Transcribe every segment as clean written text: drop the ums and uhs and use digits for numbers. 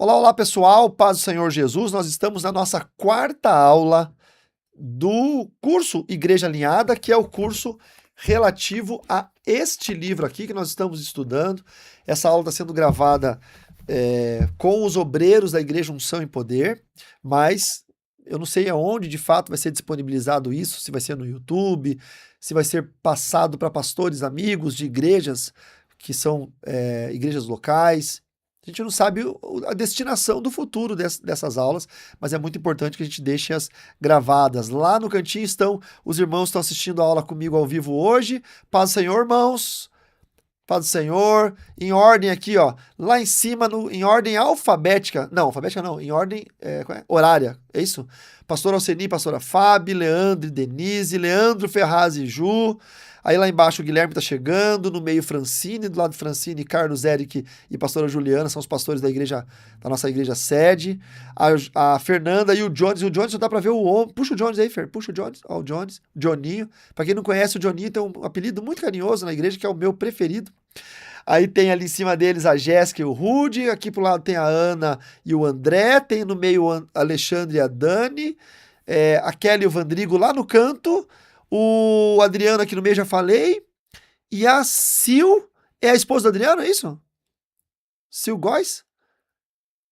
Olá, olá pessoal, paz do Senhor Jesus. Nós estamos na nossa quarta aula do curso Igreja Alinhada, que é o curso relativo a este livro aqui que nós estamos estudando. Essa aula está sendo gravada com os obreiros da Igreja Unção e Poder, mas eu não sei aonde de fato vai ser disponibilizado isso, se vai ser no YouTube, se vai ser passado para pastores amigos de igrejas que são igrejas locais. A gente não sabe a destinação do futuro dessas aulas, mas é muito importante que a gente deixe-as gravadas. Lá no cantinho os irmãos estão assistindo a aula comigo ao vivo hoje. Paz do Senhor, irmãos. Paz do Senhor. Em ordem aqui, ó. Lá em cima, em ordem alfabética. Não, alfabética não. Em ordem horária. É isso? Pastor Alceni, pastora Fábio, Leandro e Denise, Leandro Ferraz e Ju. Aí lá embaixo o Guilherme está chegando, no meio Francine, do lado Francine, Carlos, Eric e pastora Juliana, são os pastores da nossa igreja sede. A Fernanda e o Jones só dá para ver o homem. Puxa o Jones aí, Fer, puxa o Jones. Ó, o Jones, Johninho. Para quem não conhece, o Johninho tem um apelido muito carinhoso na igreja, que é o meu preferido. Aí tem ali em cima deles a Jéssica e o Rudy, aqui pro lado tem a Ana e o André, tem no meio o Alexandre e a Dani, a Kelly e o Vandrigo lá no canto, o Adriano aqui no meio já falei, e a Sil é a esposa do Adriano, é isso? Sil Góes?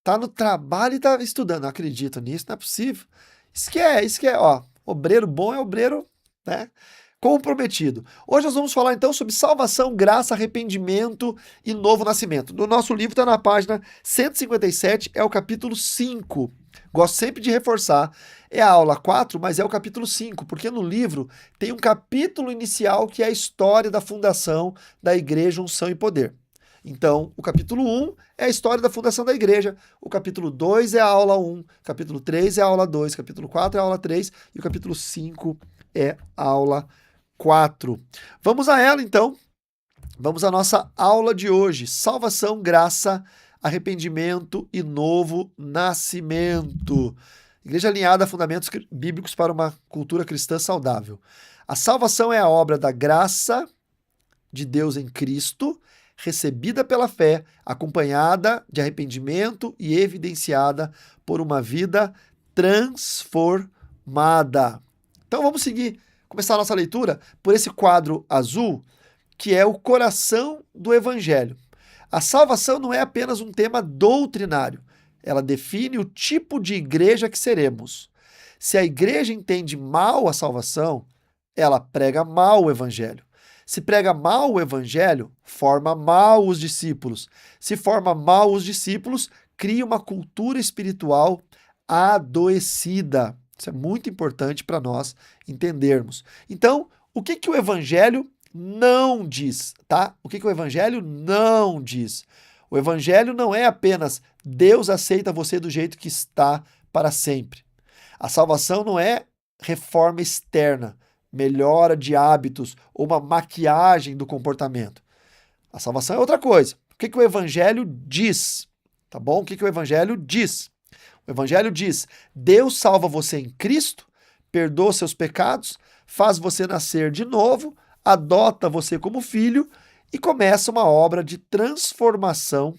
Tá no trabalho e tá estudando, não acredito nisso, não é possível. Isso que é, ó, obreiro bom é obreiro, né? Comprometido. Hoje nós vamos falar então sobre salvação, graça, arrependimento e novo nascimento. No nosso livro está na página 157, é o capítulo 5. Gosto sempre de reforçar, é a aula 4, mas é o capítulo 5, porque no livro tem um capítulo inicial que é a história da fundação da Igreja Unção e Poder. Então, o capítulo 1 é a história da fundação da igreja, o capítulo 2 é a aula 1, capítulo 3 é a aula 2, capítulo 4 é a aula 3 e o capítulo 5 é a aula 4. Vamos a ela, então. Vamos à nossa aula de hoje. Salvação, graça, arrependimento e novo nascimento. Igreja Alinhada, fundamentos bíblicos para uma cultura cristã saudável. A salvação é a obra da graça de Deus em Cristo, recebida pela fé, acompanhada de arrependimento e evidenciada por uma vida transformada. Então vamos começar a nossa leitura por esse quadro azul, que é o coração do Evangelho. A salvação não é apenas um tema doutrinário, ela define o tipo de igreja que seremos. Se a igreja entende mal a salvação, ela prega mal o Evangelho. Se prega mal o Evangelho, forma mal os discípulos. Se forma mal os discípulos, cria uma cultura espiritual adoecida. Isso é muito importante para nós entendermos. Então, o que o Evangelho não diz, tá? O que o Evangelho não diz? O Evangelho não é apenas Deus aceita você do jeito que está para sempre. A salvação não é reforma externa, melhora de hábitos ou uma maquiagem do comportamento. A salvação é outra coisa. O que o Evangelho diz? Tá bom? O que o Evangelho diz? O Evangelho diz: Deus salva você em Cristo, perdoa seus pecados, faz você nascer de novo, adota você como filho e começa uma obra de transformação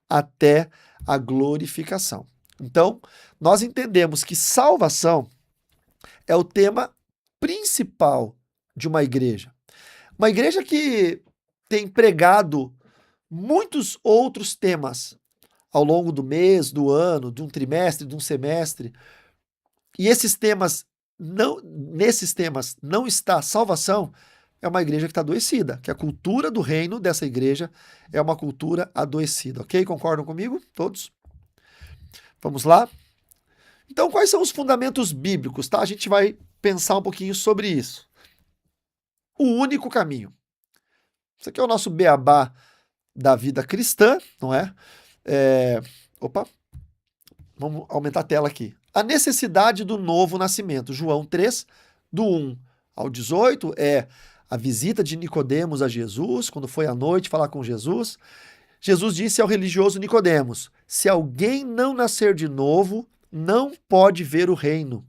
até a glorificação. Então, nós entendemos que salvação é o tema principal de uma igreja. Uma igreja que tem pregado muitos outros temas ao longo do mês, do ano, de um trimestre, de um semestre. E nesses temas não está salvação, é uma igreja que está adoecida, que a cultura do reino dessa igreja é uma cultura adoecida, ok? Concordam comigo? Todos? Vamos lá? Então, quais são os fundamentos bíblicos, tá? A gente vai pensar um pouquinho sobre isso. O único caminho. Isso aqui é o nosso beabá da vida cristã, não é? Opa, vamos aumentar a tela aqui. A necessidade do novo nascimento. João 3, do 1 ao 18, é a visita de Nicodemos a Jesus, quando foi à noite falar com Jesus. Jesus disse ao religioso Nicodemos: se alguém não nascer de novo, não pode ver o reino.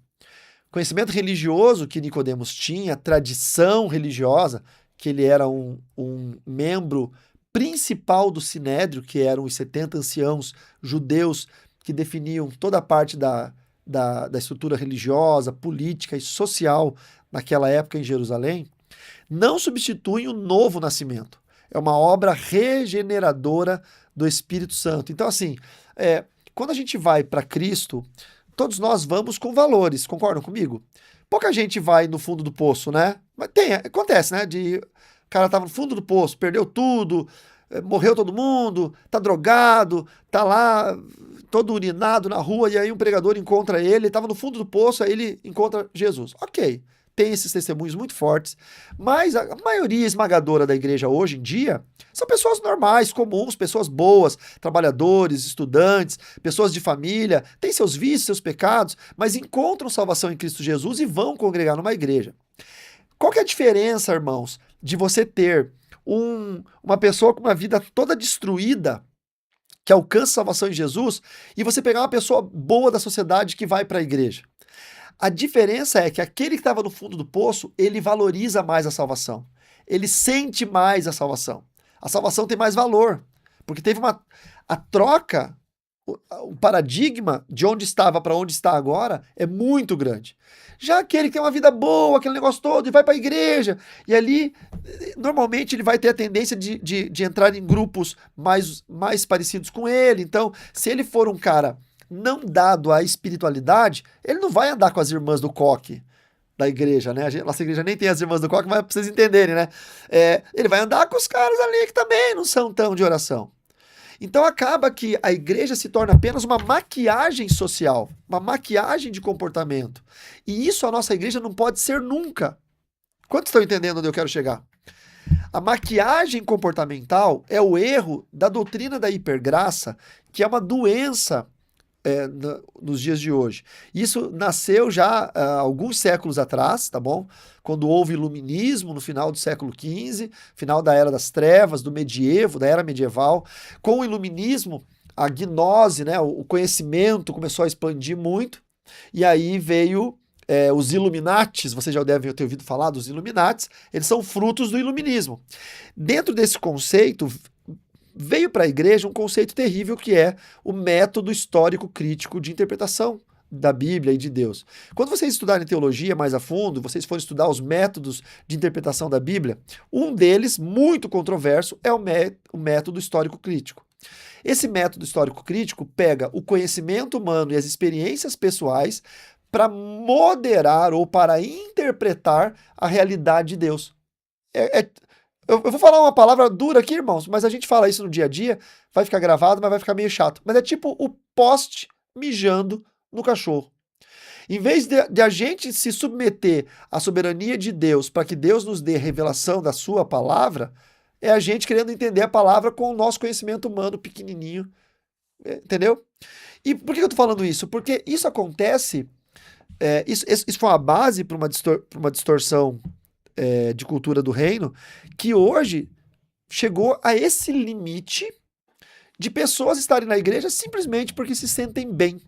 Conhecimento religioso que Nicodemos tinha, tradição religiosa, que ele era um membro principal do Sinédrio, que eram os 70 anciãos judeus que definiam toda a parte da estrutura religiosa, política e social naquela época em Jerusalém, não substituem o novo nascimento. É uma obra regeneradora do Espírito Santo. Então, assim, quando a gente vai para Cristo, todos nós vamos com valores, concordam comigo? Pouca gente vai no fundo do poço, né? Mas acontece, né? O cara tava no fundo do poço, perdeu tudo, morreu todo mundo, tá drogado, tá lá todo urinado na rua, e aí um pregador encontra ele tava no fundo do poço, aí ele encontra Jesus. Ok, tem esses testemunhos muito fortes, mas a maioria esmagadora da igreja hoje em dia são pessoas normais, comuns, pessoas boas, trabalhadores, estudantes, pessoas de família, têm seus vícios, seus pecados, mas encontram salvação em Cristo Jesus e vão congregar numa igreja. Qual que é a diferença, irmãos, de você ter uma pessoa com uma vida toda destruída, que alcança salvação em Jesus, e você pegar uma pessoa boa da sociedade que vai para a igreja? A diferença é que aquele que estava no fundo do poço, ele valoriza mais a salvação. Ele sente mais a salvação. A salvação tem mais valor, porque teve a troca, o paradigma de onde estava para onde está agora é muito grande. Já aquele que tem uma vida boa, aquele negócio todo, e vai para a igreja, e ali, normalmente, ele vai ter a tendência de entrar em grupos mais parecidos com ele. Então, se ele for um cara não dado à espiritualidade, ele não vai andar com as irmãs do coque da igreja, né? Nossa igreja nem tem as irmãs do coque, mas pra vocês entenderem, né? Ele vai andar com os caras ali que também não são tão de oração. Então acaba que a igreja se torna apenas uma maquiagem social, uma maquiagem de comportamento. E isso a nossa igreja não pode ser nunca. Quantos estão entendendo onde eu quero chegar? A maquiagem comportamental é o erro da doutrina da hipergraça, que é uma doença nos dias de hoje. Isso nasceu já há alguns séculos atrás, tá bom? Quando houve iluminismo no final do século XV, final da Era das Trevas, do medievo, da Era Medieval. Com o iluminismo, a gnose, né, o conhecimento começou a expandir muito, e aí veio os Illuminates. Vocês já devem ter ouvido falar dos Illuminates. Eles são frutos do iluminismo. Dentro desse conceito, veio para a igreja um conceito terrível, que é o método histórico crítico de interpretação da Bíblia e de Deus. Quando vocês estudarem teologia mais a fundo, vocês forem estudar os métodos de interpretação da Bíblia, um deles, muito controverso, é o método histórico crítico. Esse método histórico crítico pega o conhecimento humano e as experiências pessoais para moderar ou para interpretar a realidade de Deus. Eu vou falar uma palavra dura aqui, irmãos, mas a gente fala isso no dia a dia, vai ficar gravado, mas vai ficar meio chato. Mas é tipo o poste mijando no cachorro. Em vez de a gente se submeter à soberania de Deus para que Deus nos dê revelação da sua palavra, é a gente querendo entender a palavra com o nosso conhecimento humano pequenininho. Entendeu? E por que eu tô falando isso? Porque isso acontece, isso foi uma base para uma distorção de cultura do reino, que hoje chegou a esse limite de pessoas estarem na igreja simplesmente porque se sentem bem.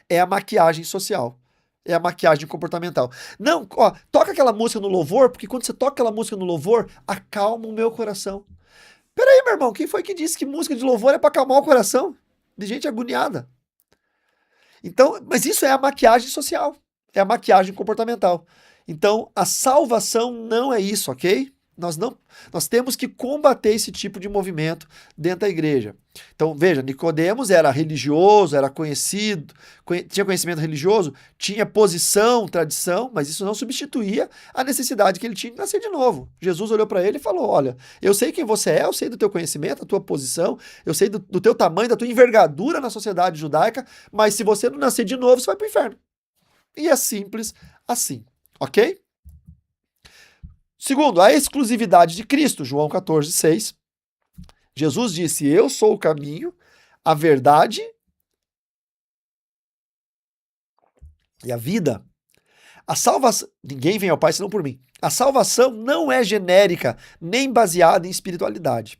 É a maquiagem social. É a maquiagem comportamental. Não, ó, toca aquela música no louvor, porque quando você toca aquela música no louvor, acalma o meu coração. Peraí, meu irmão, quem foi que disse que música de louvor é para acalmar o coração? De gente agoniada. Então, mas isso é a maquiagem social. É a maquiagem comportamental. Então, a salvação não é isso, ok? Nós temos que combater esse tipo de movimento dentro da igreja. Então, veja, Nicodemos era religioso, era conhecido, tinha conhecimento religioso, tinha posição, tradição, mas isso não substituía a necessidade que ele tinha de nascer de novo. Jesus olhou para ele e falou: olha, eu sei quem você é, eu sei do teu conhecimento, da tua posição, eu sei do teu tamanho, da tua envergadura na sociedade judaica, mas se você não nascer de novo, você vai para o inferno. E é simples assim. Ok? Segundo, a exclusividade de Cristo, João 14,6. Jesus disse: eu sou o caminho, a verdade e a vida. A salvação, ninguém vem ao Pai senão por mim. A salvação não é genérica, nem baseada em espiritualidade.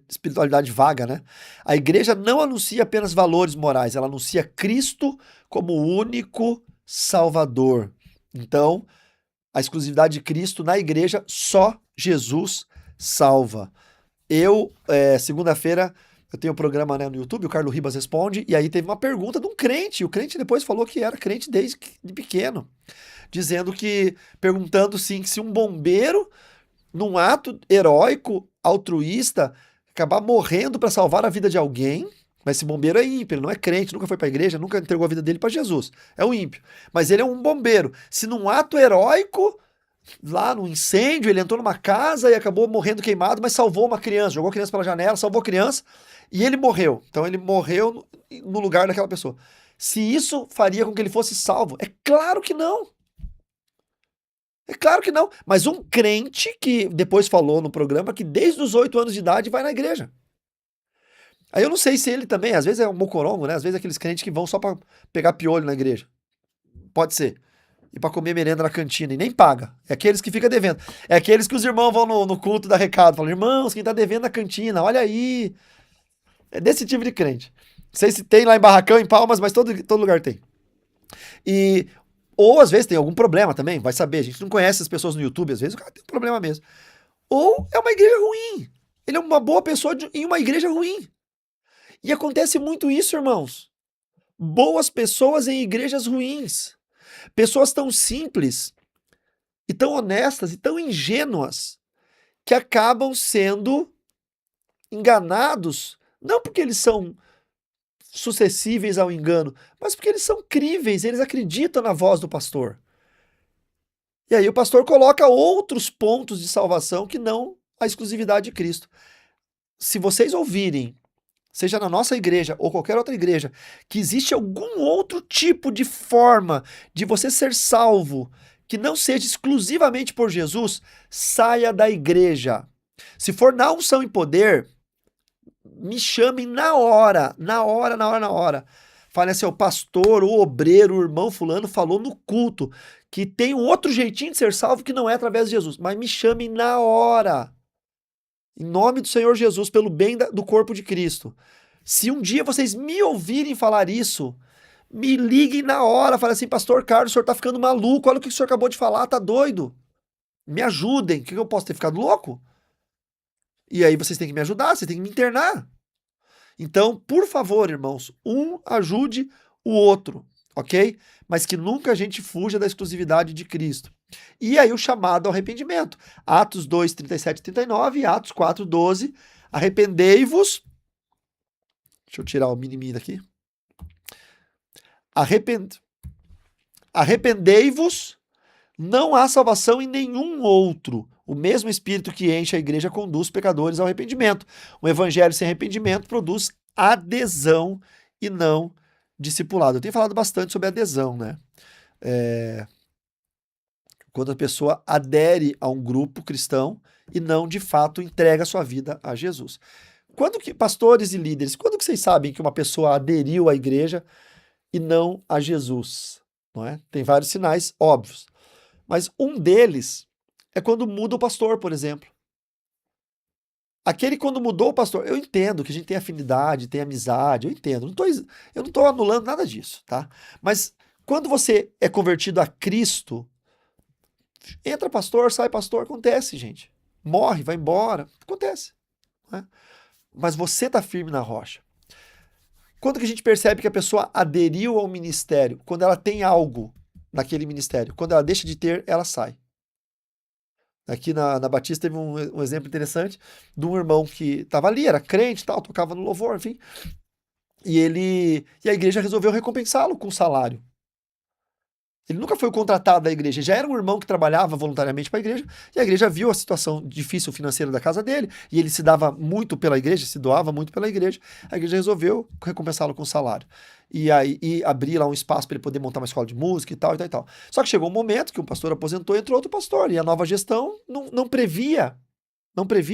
Espiritualidade vaga, né? A igreja não anuncia apenas valores morais, ela anuncia Cristo como o único Salvador. Então, a exclusividade de Cristo na igreja, só Jesus salva. Eu, segunda-feira, Eu tenho um programa, né, no YouTube, o Carlos Ribas Responde, e aí teve uma pergunta de um crente, e o crente depois falou que era crente desde de pequeno, dizendo que, perguntando sim, se um bombeiro, num ato heróico, altruísta, acabar morrendo para salvar a vida de alguém, mas esse bombeiro é ímpio, ele não é crente, nunca foi para a igreja, nunca entregou a vida dele para Jesus, é um ímpio, mas ele é um bombeiro. Se num ato heróico, lá no incêndio, ele entrou numa casa e acabou morrendo queimado, mas salvou uma criança, jogou a criança pela janela, salvou a criança e ele morreu. Então ele morreu no lugar daquela pessoa. Se isso faria com que ele fosse salvo? É claro que não. É claro que não. Mas um crente que depois falou no programa que desde os 8 anos de idade vai na igreja. Aí eu não sei se ele também, às vezes é um mocorongo, né? Às vezes é aqueles crentes que vão só pra pegar piolho na igreja. Pode ser. E pra comer merenda na cantina e nem paga. É aqueles que ficam devendo. É aqueles que os irmãos vão no culto dar recado. Falam, irmãos, quem tá devendo na cantina, olha aí. É desse tipo de crente. Não sei se tem lá em Barracão, em Palmas, mas todo lugar tem. E, ou às vezes tem algum problema também, vai saber. A gente não conhece as pessoas no YouTube, às vezes o cara tem um problema mesmo. Ou é uma igreja ruim. Ele é uma boa pessoa em uma igreja ruim. E acontece muito isso, irmãos. Boas pessoas em igrejas ruins. Pessoas tão simples e tão honestas e tão ingênuas que acabam sendo enganados, não porque eles são suscetíveis ao engano, mas porque eles são críveis, eles acreditam na voz do pastor. E aí o pastor coloca outros pontos de salvação que não a exclusividade de Cristo. Se vocês ouvirem, seja na nossa igreja ou qualquer outra igreja, que existe algum outro tipo de forma de você ser salvo que não seja exclusivamente por Jesus, saia da igreja. Se for na unção e poder, me chamem na hora, na hora, na hora, na hora. Falem assim, o pastor, o obreiro, o irmão fulano falou no culto que tem um outro jeitinho de ser salvo que não é através de Jesus, mas me chamem na hora. Em nome do Senhor Jesus, pelo bem do corpo de Cristo. Se um dia vocês me ouvirem falar isso, me liguem na hora. Falem assim, pastor Carlos, o senhor tá ficando maluco. Olha o que o senhor acabou de falar, tá doido. Me ajudem. O que eu posso ter ficado louco? E aí vocês têm que me ajudar, vocês têm que me internar. Então, por favor, irmãos, um ajude o outro, ok? Mas que nunca a gente fuja da exclusividade de Cristo. E aí o chamado ao arrependimento. Atos 2, 37 e 39 e Atos 4, 12. Arrependei-vos. Deixa eu tirar o mini daqui. Arrependei-vos, não há salvação em nenhum outro. O mesmo Espírito que enche a igreja conduz pecadores ao arrependimento. O evangelho sem arrependimento produz adesão e não discipulado. Eu tenho falado bastante sobre adesão, né? Quando a pessoa adere a um grupo cristão e não, de fato, entrega a sua vida a Jesus. Quando que, pastores e líderes, quando que vocês sabem que uma pessoa aderiu à igreja e não a Jesus? Não é? Tem vários sinais óbvios. Mas um deles é quando muda o pastor, por exemplo. Aquele quando mudou o pastor, eu entendo que a gente tem afinidade, tem amizade, eu entendo. Eu não estou anulando nada disso, tá? Mas quando você é convertido a Cristo, entra pastor, sai pastor, acontece, gente. Morre, vai embora, acontece. Né? Mas você está firme na rocha. Quando que a gente percebe que a pessoa aderiu ao ministério? Quando ela tem algo naquele ministério. Quando ela deixa de ter, ela sai. Aqui na Batista teve um exemplo interessante de um irmão que estava ali, era crente, tal, tocava no louvor, enfim. E a igreja resolveu recompensá-lo com salário. Ele nunca foi contratado da igreja, já era um irmão que trabalhava voluntariamente para a igreja, e a igreja viu a situação difícil financeira da casa dele, e ele se dava muito pela igreja, se doava muito pela igreja, a igreja resolveu recompensá-lo com salário. E abrir lá um espaço para ele poder montar uma escola de música e tal, e tal, e tal. Só que chegou um momento que o pastor aposentou e entrou outro pastor, e a nova gestão não previa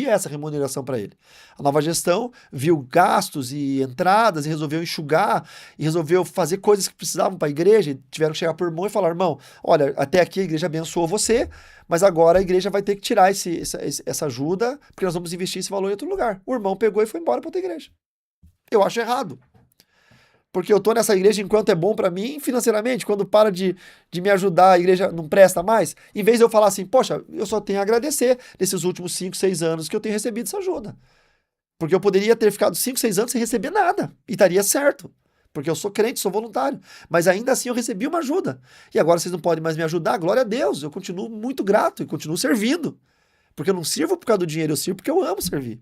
essa remuneração para ele. A nova gestão viu gastos e entradas e resolveu enxugar e resolveu fazer coisas que precisavam para a igreja. E tiveram que chegar por irmão e falar, irmão, olha, até aqui a igreja abençoou você, mas agora a igreja vai ter que tirar essa ajuda, porque nós vamos investir esse valor em outro lugar. O irmão pegou e foi embora para outra igreja. Eu acho errado. Porque eu tô nessa igreja enquanto é bom para mim financeiramente, quando para de me ajudar, a igreja não presta mais. Em vez de eu falar assim, poxa, eu só tenho a agradecer desses últimos 5, 6 anos que eu tenho recebido essa ajuda. Porque eu poderia ter ficado 5, 6 anos sem receber nada. E estaria certo. Porque eu sou crente, sou voluntário. Mas ainda assim eu recebi uma ajuda. E agora vocês não podem mais me ajudar. Glória a Deus. Eu continuo muito grato e continuo servindo. Porque eu não sirvo por causa do dinheiro, eu sirvo porque eu amo servir.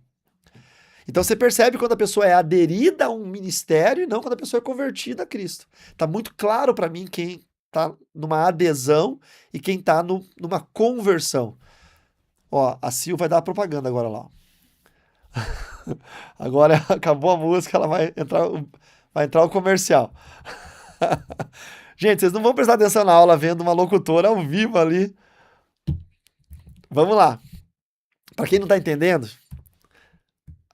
Então você percebe quando a pessoa é aderida a um ministério e não quando a pessoa é convertida a Cristo. Tá muito claro para mim quem tá numa adesão e quem tá numa conversão. Ó, a Sil vai dar a propaganda agora lá. Agora acabou a música, ela vai entrar o comercial. Gente, vocês não vão prestar atenção na aula vendo uma locutora ao vivo ali. Vamos lá. Para quem não tá entendendo,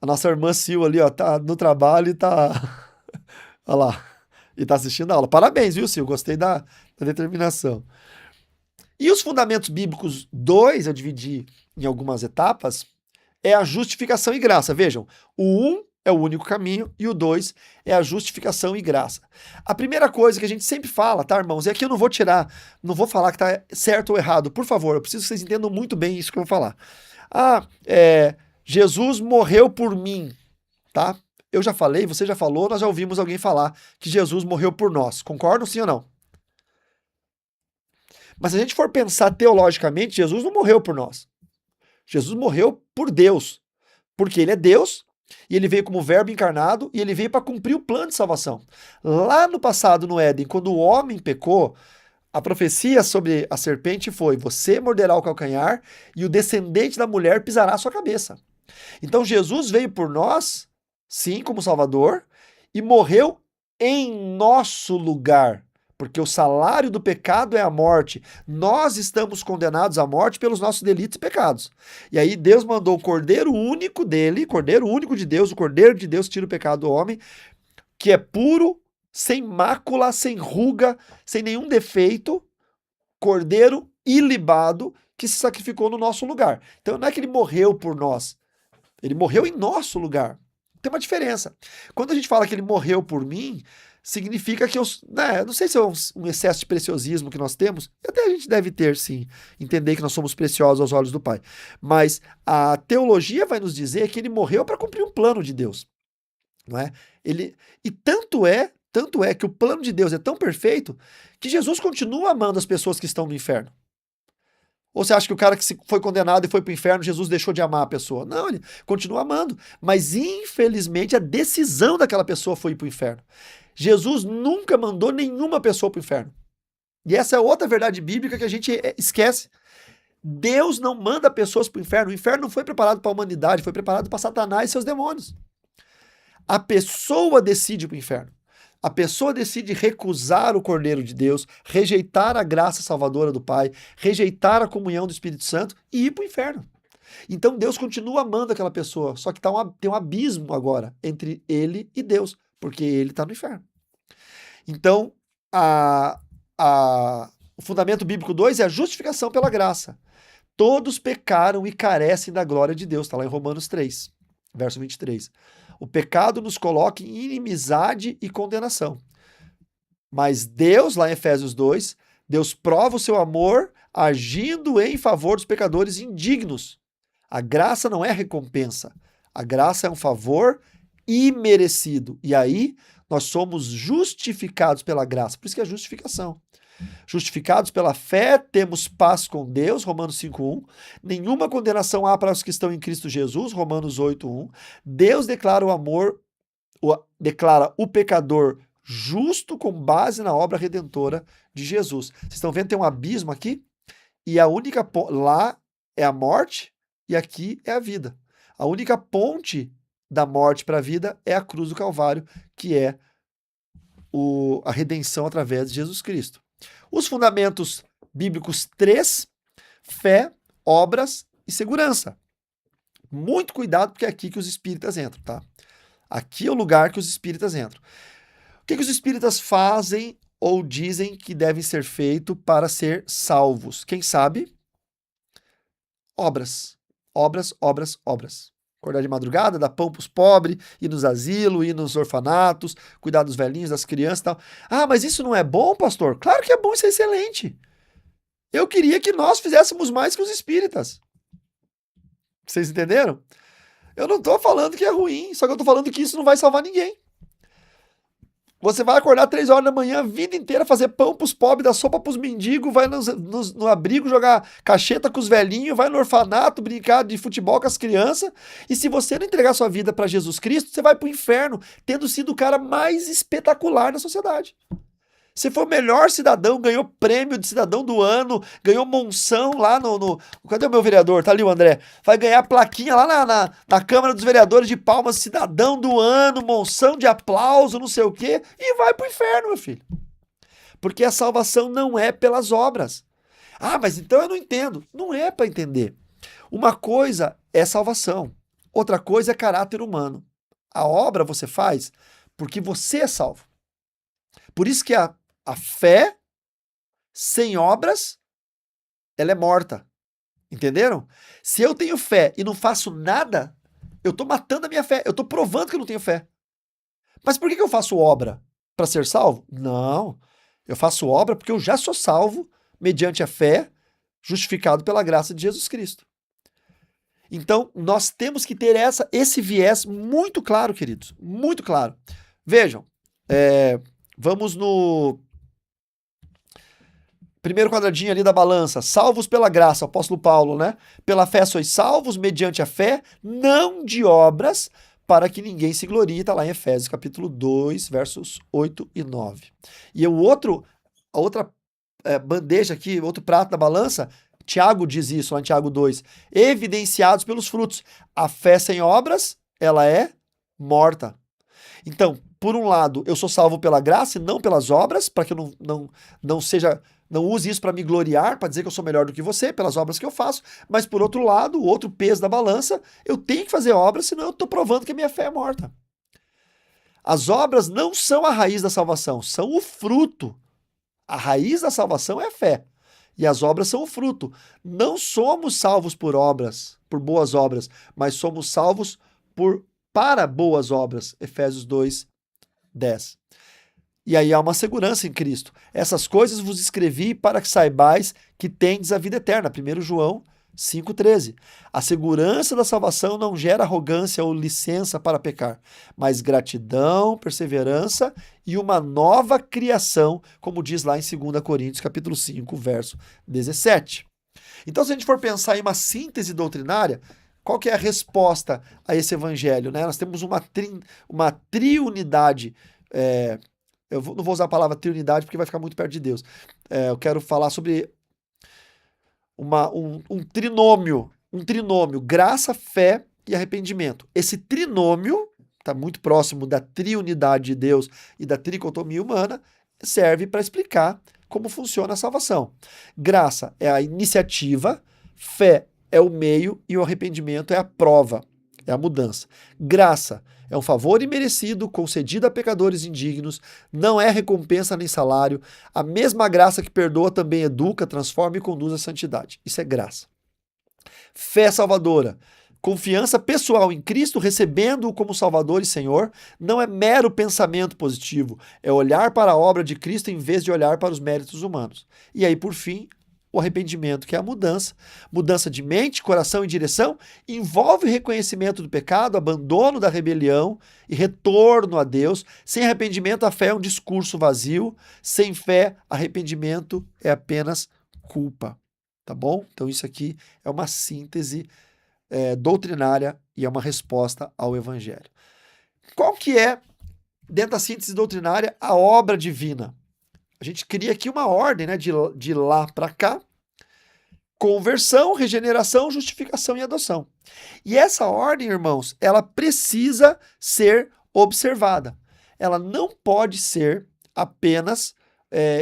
a nossa irmã Sil ali, ó, tá no trabalho e tá... Olha lá. E tá assistindo a aula. Parabéns, viu, Sil? Gostei da determinação. E os fundamentos bíblicos 2, eu dividi em algumas etapas, é a justificação e graça. Vejam, o 1 é o único caminho e o 2 é a justificação e graça. A primeira coisa que a gente sempre fala, tá, irmãos? E aqui eu não vou tirar, não vou falar que tá certo ou errado. Por favor, eu preciso que vocês entendam muito bem isso que eu vou falar. Jesus morreu por mim, tá? Eu já falei, você já falou, nós já ouvimos alguém falar que Jesus morreu por nós. Concordam, sim ou não? Mas se a gente for pensar teologicamente, Jesus não morreu por nós. Jesus morreu por Deus. Porque ele é Deus, e ele veio como verbo encarnado, e ele veio para cumprir o plano de salvação. Lá no passado, no Éden, quando o homem pecou, a profecia sobre a serpente foi: você morderá o calcanhar, e o descendente da mulher pisará a sua cabeça. Então Jesus veio por nós, sim, como Salvador, e morreu em nosso lugar, porque o salário do pecado é a morte. Nós estamos condenados à morte pelos nossos delitos e pecados. E aí Deus mandou o Cordeiro único dele, Cordeiro único de Deus, o Cordeiro de Deus tira o pecado do homem, que é puro, sem mácula, sem ruga, sem nenhum defeito, Cordeiro ilibado, que se sacrificou no nosso lugar. Então não é que ele morreu por nós, ele morreu em nosso lugar. Tem uma diferença. Quando a gente fala que ele morreu por mim, significa que não sei se é um excesso de preciosismo que nós temos, até a gente deve ter, sim, entender que nós somos preciosos aos olhos do Pai. Mas a teologia vai nos dizer que ele morreu para cumprir um plano de Deus. Não é? E tanto é que o plano de Deus é tão perfeito que Jesus continua amando as pessoas que estão no inferno. Ou você acha que o cara que foi condenado e foi para o inferno, Jesus deixou de amar a pessoa? Não, ele continua amando. Mas, infelizmente, a decisão daquela pessoa foi ir para o inferno. Jesus nunca mandou nenhuma pessoa para o inferno. E essa é outra verdade bíblica que a gente esquece. Deus não manda pessoas para o inferno. O inferno não foi preparado para a humanidade, foi preparado para Satanás e seus demônios. A pessoa decide para o inferno. A pessoa decide recusar o Cordeiro de Deus, rejeitar a graça salvadora do Pai, rejeitar a comunhão do Espírito Santo e ir para o inferno. Então Deus continua amando aquela pessoa, só que tem um abismo agora entre ele e Deus, porque ele está no inferno. Então, o fundamento bíblico 2 é a justificação pela graça. Todos pecaram e carecem da glória de Deus, está lá em Romanos 3, verso 23. O pecado nos coloca em inimizade e condenação. Mas Deus, lá em Efésios 2, Deus prova o seu amor agindo em favor dos pecadores indignos. A graça não é recompensa. A graça é um favor imerecido. E aí nós somos justificados pela graça. Por isso que é justificação. Justificados pela fé, temos paz com Deus, Romanos 5:1. Nenhuma condenação há para os que estão em Cristo Jesus, Romanos 8:1. Deus declara o amor, declara o pecador justo com base na obra redentora de Jesus. Vocês estão vendo, tem um abismo aqui? E a única lá é a morte e aqui é a vida. A única ponte da morte para a vida é a cruz do Calvário, que é a redenção através de Jesus Cristo. Os fundamentos bíblicos 3, fé, obras e segurança. Muito cuidado, porque é aqui que os espíritas entram, tá? Aqui é o lugar que os espíritas entram. O que os espíritas fazem ou dizem que deve ser feito para ser salvos? Quem sabe? Obras. Obras, obras, obras. Acordar de madrugada, dar pão para os pobres, ir nos asilos, ir nos orfanatos, cuidar dos velhinhos, das crianças e tal. Ah, mas isso não é bom, pastor? Claro que é bom, isso é excelente. Eu queria que nós fizéssemos mais que os espíritas. Vocês entenderam? Eu não tô falando que é ruim, só que eu tô falando que isso não vai salvar ninguém. Você vai acordar 3 horas da manhã, a vida inteira, fazer pão pros pobres, dar sopa pros mendigos, vai no abrigo jogar cacheta com os velhinhos, vai no orfanato brincar de futebol com as crianças. E se você não entregar sua vida para Jesus Cristo, você vai pro inferno, tendo sido o cara mais espetacular da sociedade. Você foi o melhor cidadão, ganhou prêmio de cidadão do ano, ganhou monção lá no. Cadê o meu vereador? Tá ali o André. Vai ganhar plaquinha lá na Câmara dos Vereadores de Palmas, cidadão do ano, monção de aplauso, não sei o quê, e vai pro inferno, meu filho. Porque a salvação não é pelas obras. Ah, mas então eu não entendo. Não é para entender. Uma coisa é salvação, outra coisa é caráter humano. A obra você faz porque você é salvo. Por isso que a fé sem obras, ela é morta. Entenderam? Se eu tenho fé e não faço nada, eu estou matando a minha fé. Eu estou provando que eu não tenho fé. Mas por que eu faço obra? Para ser salvo? Não. Eu faço obra porque eu já sou salvo mediante a fé, justificado pela graça de Jesus Cristo. Então, nós temos que ter esse viés muito claro, queridos. Muito claro. Vejam, vamos no primeiro quadradinho ali da balança, salvos pela graça, o apóstolo Paulo, né? Pela fé sois salvos, mediante a fé, não de obras, para que ninguém se glorie, está lá em Efésios capítulo 2, versos 8 e 9. E a outra bandeja aqui, outro prato da balança, Tiago diz isso lá em Tiago 2, evidenciados pelos frutos. A fé sem obras, ela é morta. Então, por um lado, eu sou salvo pela graça e não pelas obras, para que eu não use isso para me gloriar, para dizer que eu sou melhor do que você, pelas obras que eu faço, mas por outro lado, o outro peso da balança, eu tenho que fazer obras, senão eu estou provando que a minha fé é morta. As obras não são a raiz da salvação, são o fruto. A raiz da salvação é a fé. E as obras são o fruto. Não somos salvos por obras, por boas obras, mas somos salvos para boas obras. Efésios 2, 10. E aí há uma segurança em Cristo. Essas coisas vos escrevi para que saibais que tendes a vida eterna. 1 João 5,13. A segurança da salvação não gera arrogância ou licença para pecar, mas gratidão, perseverança e uma nova criação, como diz lá em 2 Coríntios, capítulo 5, verso 17. Então, se a gente for pensar em uma síntese doutrinária, qual que é a resposta a esse evangelho? Né? Nós temos uma triunidade. Eu não vou usar a palavra triunidade porque vai ficar muito perto de Deus. Eu quero falar sobre um trinômio, graça, fé e arrependimento. Esse trinômio, está muito próximo da triunidade de Deus e da tricotomia humana, serve para explicar como funciona a salvação. Graça é a iniciativa, fé é o meio e o arrependimento é a prova, é a mudança. Graça é um favor imerecido, concedido a pecadores indignos, não é recompensa nem salário. A mesma graça que perdoa também educa, transforma e conduz à santidade. Isso é graça. Fé salvadora. Confiança pessoal em Cristo, recebendo-o como Salvador e Senhor, não é mero pensamento positivo, é olhar para a obra de Cristo em vez de olhar para os méritos humanos. E aí, por fim, o arrependimento, que é a mudança de mente, coração e direção, envolve reconhecimento do pecado, abandono da rebelião e retorno a Deus. Sem arrependimento, a fé é um discurso vazio. Sem fé, arrependimento é apenas culpa. Tá bom? Então isso aqui é uma síntese doutrinária e é uma resposta ao Evangelho. Qual que é, dentro da síntese doutrinária, a obra divina? A gente cria aqui uma ordem, né, de lá para cá: conversão, regeneração, justificação e adoção. E essa ordem, irmãos, ela precisa ser observada. Ela não pode ser apenas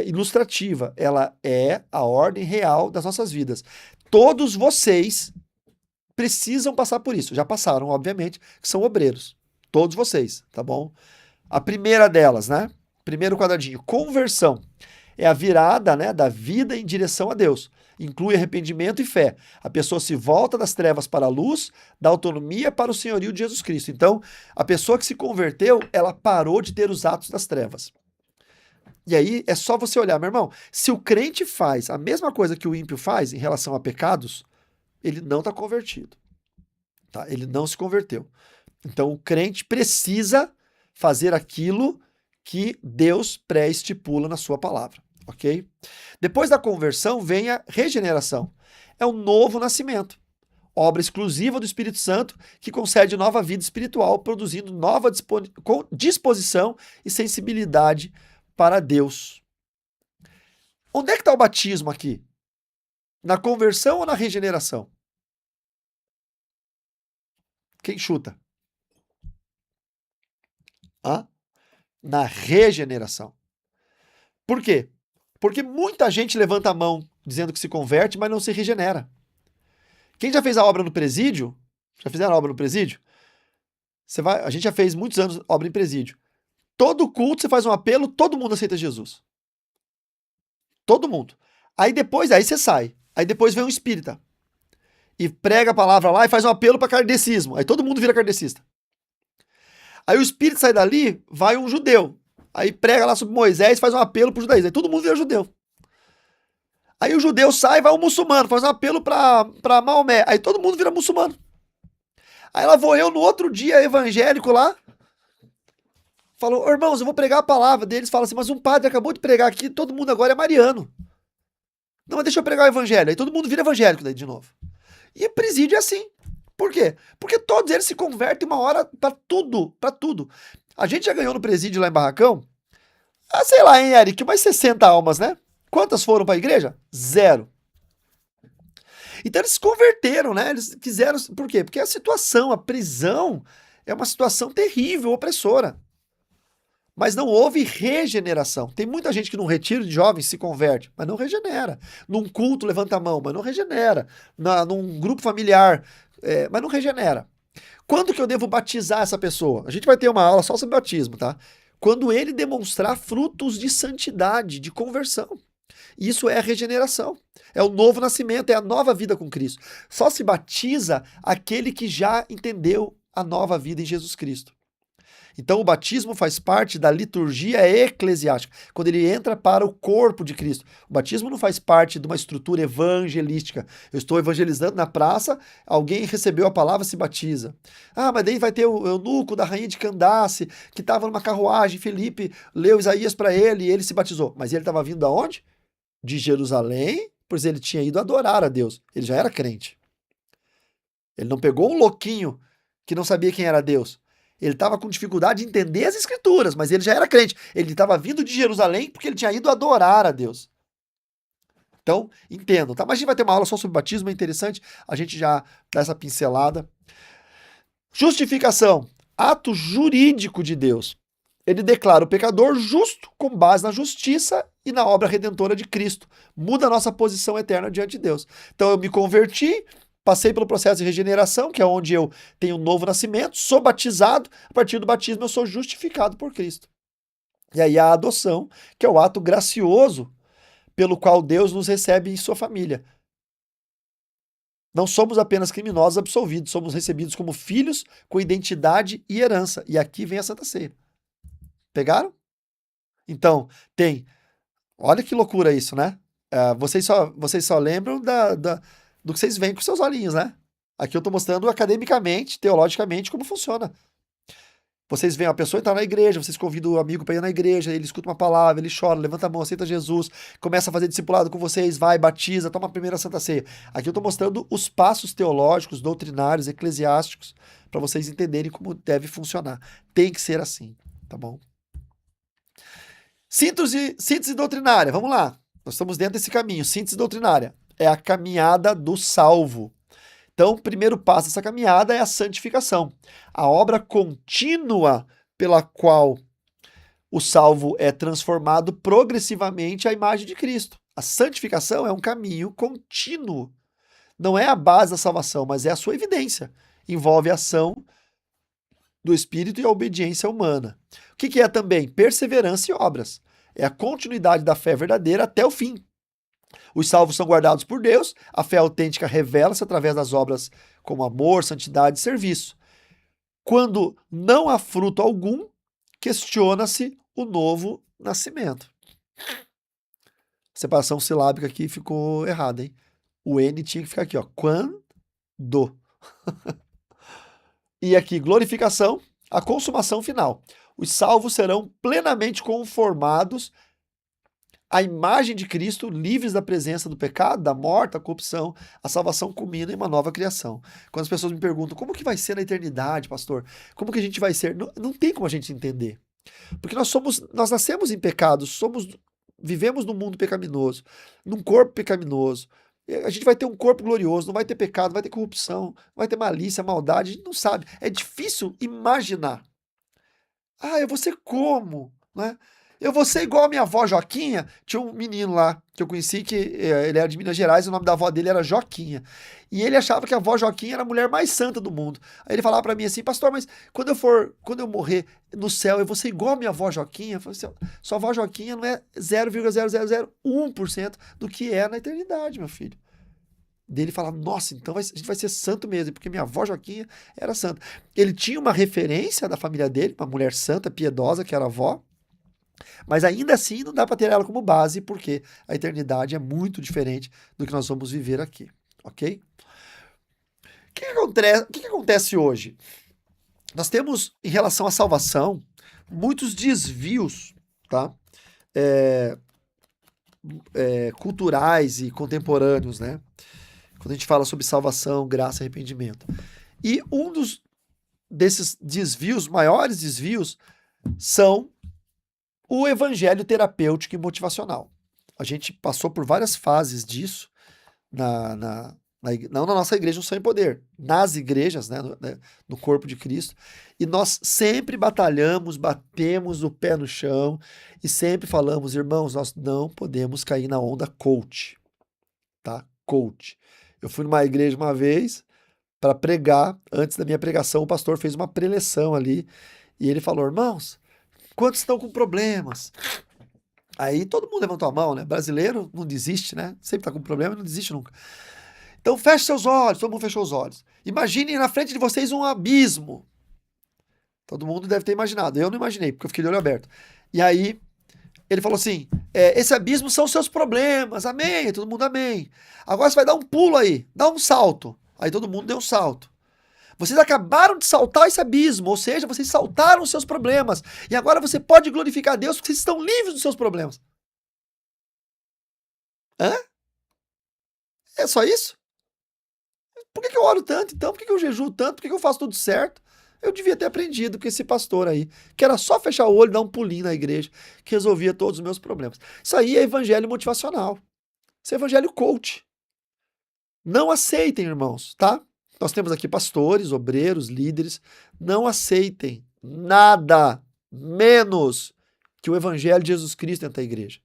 ilustrativa. Ela é a ordem real das nossas vidas. Todos vocês precisam passar por isso. Já passaram, obviamente, que são obreiros. Todos vocês, tá bom? A primeira delas, né? Primeiro quadradinho, conversão. É a virada, né, da vida em direção a Deus. Inclui arrependimento e fé. A pessoa se volta das trevas para a luz, da autonomia para o senhorio de Jesus Cristo. Então, a pessoa que se converteu, ela parou de ter os atos das trevas. E aí é só você olhar, meu irmão, se o crente faz a mesma coisa que o ímpio faz em relação a pecados, ele não está convertido. tá? Ele não se converteu. Então o crente precisa fazer aquilo que Deus pré-estipula na sua palavra, ok? Depois da conversão vem a regeneração. É um novo nascimento, obra exclusiva do Espírito Santo que concede nova vida espiritual, produzindo nova disposição e sensibilidade para Deus. Onde é que está o batismo aqui? Na conversão ou na regeneração? Quem chuta? Hã? Na regeneração. Por quê? Porque muita gente levanta a mão dizendo que se converte, mas não se regenera. Quem já fez a obra no presídio? Já fizeram a obra no presídio? A gente já fez muitos anos obra em presídio. Todo culto você faz um apelo, todo mundo aceita Jesus. Todo mundo. Aí você sai. Aí depois vem um espírita. E prega a palavra lá e faz um apelo para kardecismo. Aí todo mundo vira kardecista. Aí o espírito sai dali, vai um judeu. Aí prega lá sobre Moisés, faz um apelo pro judaísmo. Aí todo mundo vira judeu. Aí o judeu sai, vai um muçulmano, faz um apelo pra Maomé. Aí todo mundo vira muçulmano. Aí lá vou eu no outro dia evangélico lá. Falou, irmãos, eu vou pregar a palavra deles. Fala assim, mas um padre acabou de pregar aqui, todo mundo agora é mariano. Não, mas deixa eu pregar o evangelho. Aí todo mundo vira evangélico daí de novo. E presídio é assim. Por quê? Porque todos eles se convertem uma hora pra tudo, pra tudo. A gente já ganhou no presídio lá em Barracão, sei lá, hein, Eric, mais 60 almas, né? Quantas foram pra igreja? 0. Então eles se converteram, né? Eles quiseram. Por quê? Porque a situação, a prisão, é uma situação terrível, opressora. Mas não houve regeneração. Tem muita gente que num retiro de jovens se converte, mas não regenera. Num culto levanta a mão, mas não regenera. Num grupo familiar, mas não regenera. Quando que eu devo batizar essa pessoa? A gente vai ter uma aula só sobre batismo, tá? Quando ele demonstrar frutos de santidade, de conversão. Isso é a regeneração. É o novo nascimento, é a nova vida com Cristo. Só se batiza aquele que já entendeu a nova vida em Jesus Cristo. Então o batismo faz parte da liturgia eclesiástica, quando ele entra para o corpo de Cristo. O batismo não faz parte de uma estrutura evangelística. Eu estou evangelizando na praça, alguém recebeu a palavra, se batiza. Ah, mas daí vai ter o eunuco da rainha de Candace, que estava numa carruagem, Felipe leu Isaías para ele e ele se batizou. Mas ele estava vindo de onde? De Jerusalém, pois ele tinha ido adorar a Deus. Ele já era crente. Ele não pegou um louquinho que não sabia quem era Deus. Ele estava com dificuldade de entender as escrituras, mas ele já era crente. Ele estava vindo de Jerusalém porque ele tinha ido adorar a Deus. Então, entendo, tá? Mas a gente vai ter uma aula só sobre batismo, é interessante. A gente já dá essa pincelada. Justificação. Ato jurídico de Deus. Ele declara o pecador justo com base na justiça e na obra redentora de Cristo. Muda a nossa posição eterna diante de Deus. Então eu me converti, passei pelo processo de regeneração, que é onde eu tenho um novo nascimento, sou batizado, a partir do batismo eu sou justificado por Cristo. E aí a adoção, que é o ato gracioso pelo qual Deus nos recebe em sua família. Não somos apenas criminosos absolvidos, somos recebidos como filhos com identidade e herança. E aqui vem a Santa Ceia. Pegaram? Então, olha que loucura isso, né? Vocês só lembram do que vocês veem com seus olhinhos, né? Aqui eu estou mostrando academicamente, teologicamente, como funciona. Vocês veem a pessoa entrar na igreja, vocês convidam o amigo para ir na igreja, ele escuta uma palavra, ele chora, levanta a mão, aceita Jesus, começa a fazer discipulado com vocês, vai, batiza, toma a primeira Santa Ceia. Aqui eu estou mostrando os passos teológicos, doutrinários, eclesiásticos, para vocês entenderem como deve funcionar. Tem que ser assim, tá bom? Síntese doutrinária, vamos lá. Nós estamos dentro desse caminho. Síntese doutrinária é a caminhada do salvo. Então, o primeiro passo dessa caminhada é a santificação. A obra contínua pela qual o salvo é transformado progressivamente à imagem de Cristo. A santificação é um caminho contínuo. Não é a base da salvação, mas é a sua evidência. Envolve a ação do Espírito e a obediência humana. O que é também? Perseverança e obras. É a continuidade da fé verdadeira até o fim. Os salvos são guardados por Deus, a fé autêntica revela-se através das obras como amor, santidade e serviço. Quando não há fruto algum, questiona-se o novo nascimento. A separação silábica aqui ficou errada, hein? O N tinha que ficar aqui, ó. Quando. E aqui, glorificação, a consumação final. Os salvos serão plenamente conformados à imagem de Cristo, livres da presença do pecado, da morte, da corrupção. A salvação culmina em uma nova criação. Quando as pessoas me perguntam, como que vai ser na eternidade, pastor? Como que a gente vai ser? Não tem como a gente entender. Porque nós nascemos em pecado, vivemos num mundo pecaminoso, num corpo pecaminoso. A gente vai ter um corpo glorioso, não vai ter pecado, não vai ter corrupção, não vai ter malícia, maldade, a gente não sabe. É difícil imaginar. Ah, eu vou ser como? Né? Eu vou ser igual a minha avó Joquinha. Tinha um menino lá que eu conheci que ele era de Minas Gerais, e o nome da avó dele era Joquinha. E ele achava que a avó Joquinha era a mulher mais santa do mundo. Aí ele falava pra mim assim, pastor, mas quando eu morrer no céu, eu vou ser igual a minha avó Joquinha? Eu falei assim, sua avó Joquinha não é 0,0001% do que é na eternidade, meu filho. Dele falar, nossa, então a gente vai ser santo mesmo, porque minha avó Joquinha era santa. Ele tinha uma referência da família dele, uma mulher santa, piedosa, que era a avó, mas ainda assim não dá para ter ela como base, porque a eternidade é muito diferente do que nós vamos viver aqui, ok? O que acontece hoje? Nós temos, em relação à salvação, muitos desvios, tá? Culturais e contemporâneos, né? Quando a gente fala sobre salvação, graça e arrependimento. E desses desvios, maiores desvios, são o evangelho terapêutico e motivacional. A gente passou por várias fases disso, não na nossa igreja no Sonho e Poder, nas igrejas, né, no corpo de Cristo, e nós sempre batalhamos, batemos o pé no chão e sempre falamos, irmãos, nós não podemos cair na onda coach, tá? Coach. Eu fui numa igreja uma vez para pregar, antes da minha pregação o pastor fez uma preleção ali, e ele falou, irmãos, quantos estão com problemas? Aí todo mundo levantou a mão, né? Brasileiro não desiste, né? Sempre tá com problema e não desiste nunca. Então feche seus olhos, todo mundo fechou os olhos. Imaginem na frente de vocês um abismo. Todo mundo deve ter imaginado. Eu não imaginei, porque eu fiquei de olho aberto. E aí ele falou assim: esse abismo são seus problemas, amém. Todo mundo, amém. Agora você vai dar um pulo aí, dá um salto. Aí todo mundo deu um salto. Vocês acabaram de saltar esse abismo, ou seja, vocês saltaram os seus problemas. E agora você pode glorificar a Deus porque vocês estão livres dos seus problemas. Hã? É só isso? Por que eu oro tanto então? Por que eu jejuo tanto? Por que eu faço tudo certo? Eu devia ter aprendido com esse pastor aí, que era só fechar o olho e dar um pulinho na igreja, que resolvia todos os meus problemas. Isso aí é evangelho motivacional. Isso é evangelho coach. Não aceitem, irmãos, tá? Nós temos aqui pastores, obreiros, líderes. Não aceitem nada menos que o evangelho de Jesus Cristo dentro da igreja.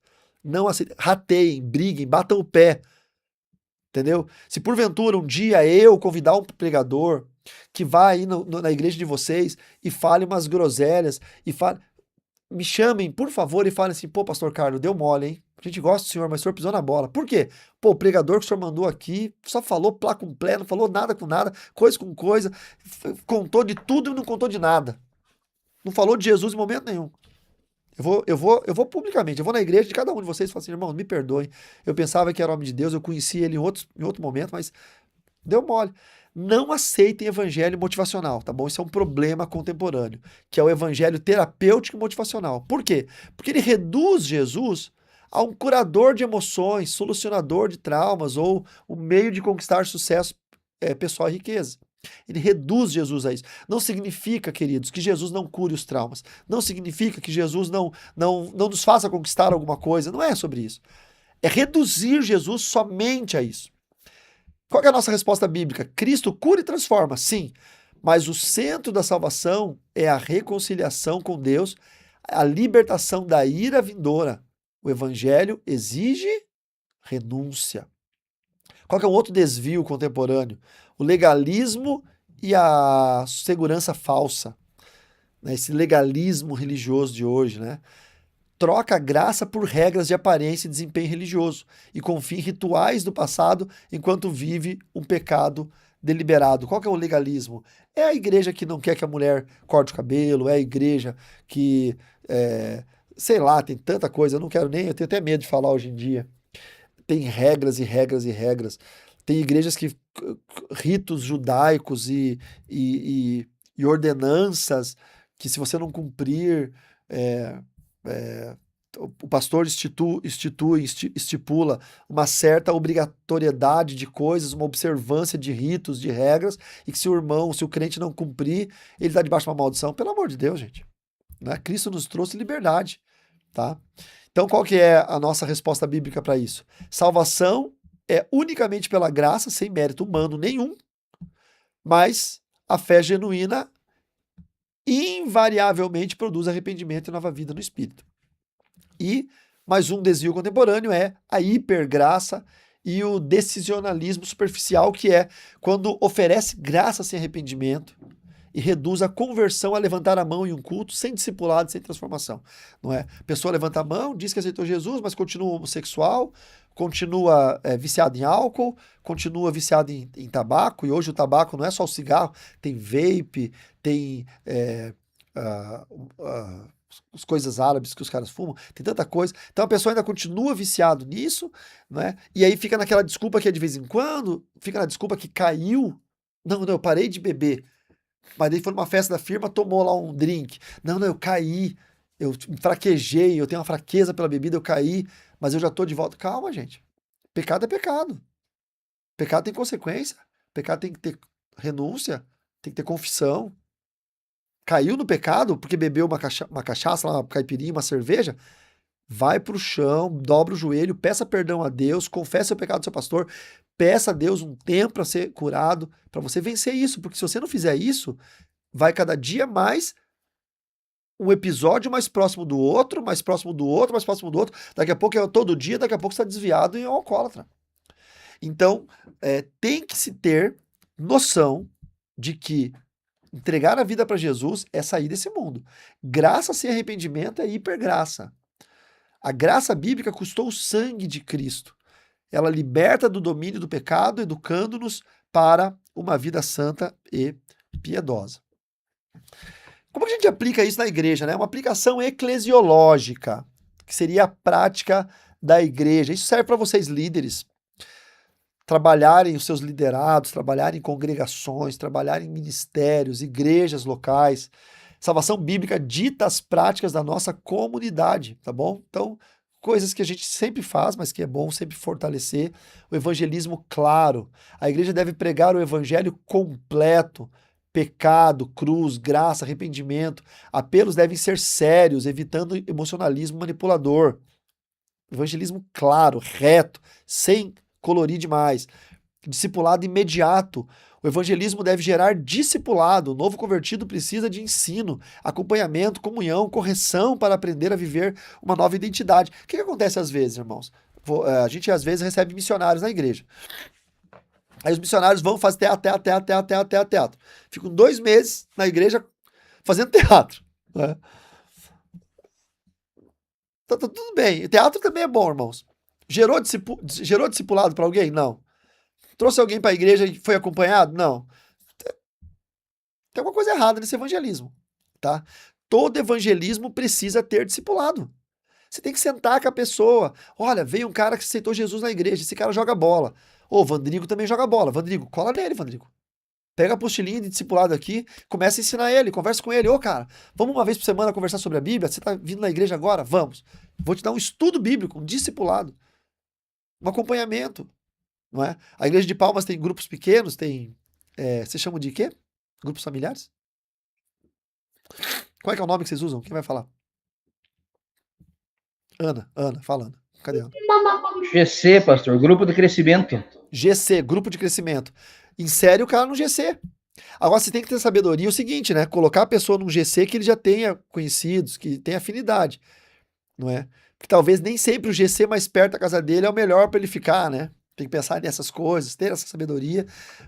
Não aceitem, rateiem, briguem, batam o pé. Entendeu? Se porventura um dia eu convidar um pregador que vai aí na igreja de vocês e fale umas groselhas e fale, me chamem, por favor, e falem assim, pô, pastor Carlos, deu mole, hein? A gente gosta do senhor, mas o senhor pisou na bola. Por quê? Pô, o pregador que o senhor mandou aqui só falou plá com plé, não falou nada com nada, coisa com coisa, contou de tudo e não contou de nada. Não falou de Jesus em momento nenhum. Eu vou publicamente, eu vou na igreja de cada um de vocês e falo assim, irmão, me perdoem. Eu pensava que era homem de Deus, eu conheci ele em outro momento, mas deu mole. Não aceitem evangelho motivacional, tá bom? Isso é um problema contemporâneo, que é o evangelho terapêutico e motivacional. Por quê? Porque ele reduz Jesus a um curador de emoções, solucionador de traumas ou um meio de conquistar sucesso pessoal e riqueza. Ele reduz Jesus a isso. Não significa, queridos, que Jesus não cure os traumas. Não significa que Jesus não nos faça conquistar alguma coisa. Não é sobre isso. É reduzir Jesus somente a isso. Qual é a nossa resposta bíblica? Cristo cura e transforma, sim. Mas o centro da salvação é a reconciliação com Deus, a libertação da ira vindoura. O evangelho exige renúncia. Qual que é um outro desvio contemporâneo? O legalismo e a segurança falsa. Né? Esse legalismo religioso de hoje, né? Troca a graça por regras de aparência e desempenho religioso e confia em rituais do passado enquanto vive um pecado deliberado. Qual que é o legalismo? É a igreja que não quer que a mulher corte o cabelo, é a igreja que, sei lá, tem tanta coisa, eu tenho até medo de falar hoje em dia. Tem regras e regras e regras. Tem igrejas que ritos judaicos e e ordenanças que, se você não cumprir, o pastor estipula uma certa obrigatoriedade de coisas, uma observância de ritos, de regras, e que se o irmão, se o crente não cumprir, ele está debaixo de uma maldição. Pelo amor de Deus, gente. Né? Cristo nos trouxe liberdade. Tá? Então, qual que é a nossa resposta bíblica para isso? Salvação é unicamente pela graça, sem mérito humano nenhum, mas a fé genuína invariavelmente produz arrependimento e nova vida no Espírito. E mais um desvio contemporâneo é a hipergraça e o decisionalismo superficial, que é quando oferece graça sem arrependimento e reduz a conversão a levantar a mão em um culto sem discipulado, sem transformação. Não é? A pessoa levanta a mão, diz que aceitou Jesus, mas continua homossexual, continua viciado em álcool, continua viciado em tabaco, e hoje o tabaco não é só o cigarro, tem vape, tem as coisas árabes que os caras fumam, tem tanta coisa. Então a pessoa ainda continua viciado nisso, né? E aí fica naquela desculpa que é de vez em quando, fica na desculpa que caiu. Não, eu parei de beber. Mas daí foi numa festa da firma, tomou lá um drink. Não, eu caí, eu fraquejei, eu tenho uma fraqueza pela bebida, eu caí, mas eu já tô de volta. Calma, gente. Pecado é pecado. Pecado tem consequência. Pecado tem que ter renúncia, tem que ter confissão. Caiu no pecado porque bebeu uma cachaça, uma caipirinha, uma cerveja, vai pro chão, dobra o joelho, peça perdão a Deus, confesse o pecado do seu pastor, peça a Deus um tempo para ser curado, para você vencer isso, porque se você não fizer isso, vai cada dia mais um episódio mais próximo do outro, mais próximo do outro, mais próximo do outro, daqui a pouco é todo dia, daqui a pouco você está desviado e é um alcoólatra. Então, tem que se ter noção de que entregar a vida para Jesus é sair desse mundo. Graça sem arrependimento é hipergraça. A graça bíblica custou o sangue de Cristo. Ela liberta do domínio do pecado, educando-nos para uma vida santa e piedosa. Como que a gente aplica isso na igreja, né? Uma aplicação eclesiológica, que seria a prática da igreja. Isso serve para vocês líderes trabalharem os seus liderados, trabalharem em congregações, trabalharem em ministérios, igrejas locais. Salvação bíblica dita as práticas da nossa comunidade, tá bom? Então, coisas que a gente sempre faz, mas que é bom sempre fortalecer. O evangelismo claro. A igreja deve pregar o evangelho completo. Pecado, cruz, graça, arrependimento. Apelos devem ser sérios, evitando emocionalismo manipulador. Evangelismo claro, reto, sem colorir demais. Discipulado imediato. O evangelismo deve gerar discipulado. O novo convertido precisa de ensino, acompanhamento, comunhão, correção para aprender a viver uma nova identidade. O que acontece às vezes, irmãos? A gente às vezes recebe missionários na igreja. Aí os missionários vão fazer teatro. Ficam 2 meses na igreja fazendo teatro. Né? Tá tudo bem. O teatro também é bom, irmãos. Gerou discipulado para alguém? Não. Trouxe alguém para a igreja e foi acompanhado? Não. Tem alguma coisa errada nesse evangelismo, tá? Todo evangelismo precisa ter discipulado. Você tem que sentar com a pessoa. Olha, veio um cara que aceitou Jesus na igreja, esse cara joga bola. Ô, Vandrigo também joga bola. Vandrigo, cola nele, Vandrigo. Pega a apostilinha de discipulado aqui, começa a ensinar ele, conversa com ele. Ô, cara, vamos uma vez por semana conversar sobre a Bíblia? Você tá vindo na igreja agora? Vamos. Vou te dar um estudo bíblico, um discipulado. Um acompanhamento. Não é? A igreja de Palmas tem grupos pequenos, tem... vocês chamam de quê? Grupos familiares? Qual é que é o nome que vocês usam? Quem vai falar? Ana, fala, Ana. Cadê a Ana? GC, pastor, grupo de crescimento. GC, grupo de crescimento. Insere o cara no GC. Agora você tem que ter sabedoria o seguinte, né? Colocar a pessoa num GC que ele já tenha conhecidos, que tenha afinidade, não é? Porque talvez nem sempre o GC mais perto da casa dele é o melhor para ele ficar, né? Tem que pensar nessas coisas, ter essa sabedoria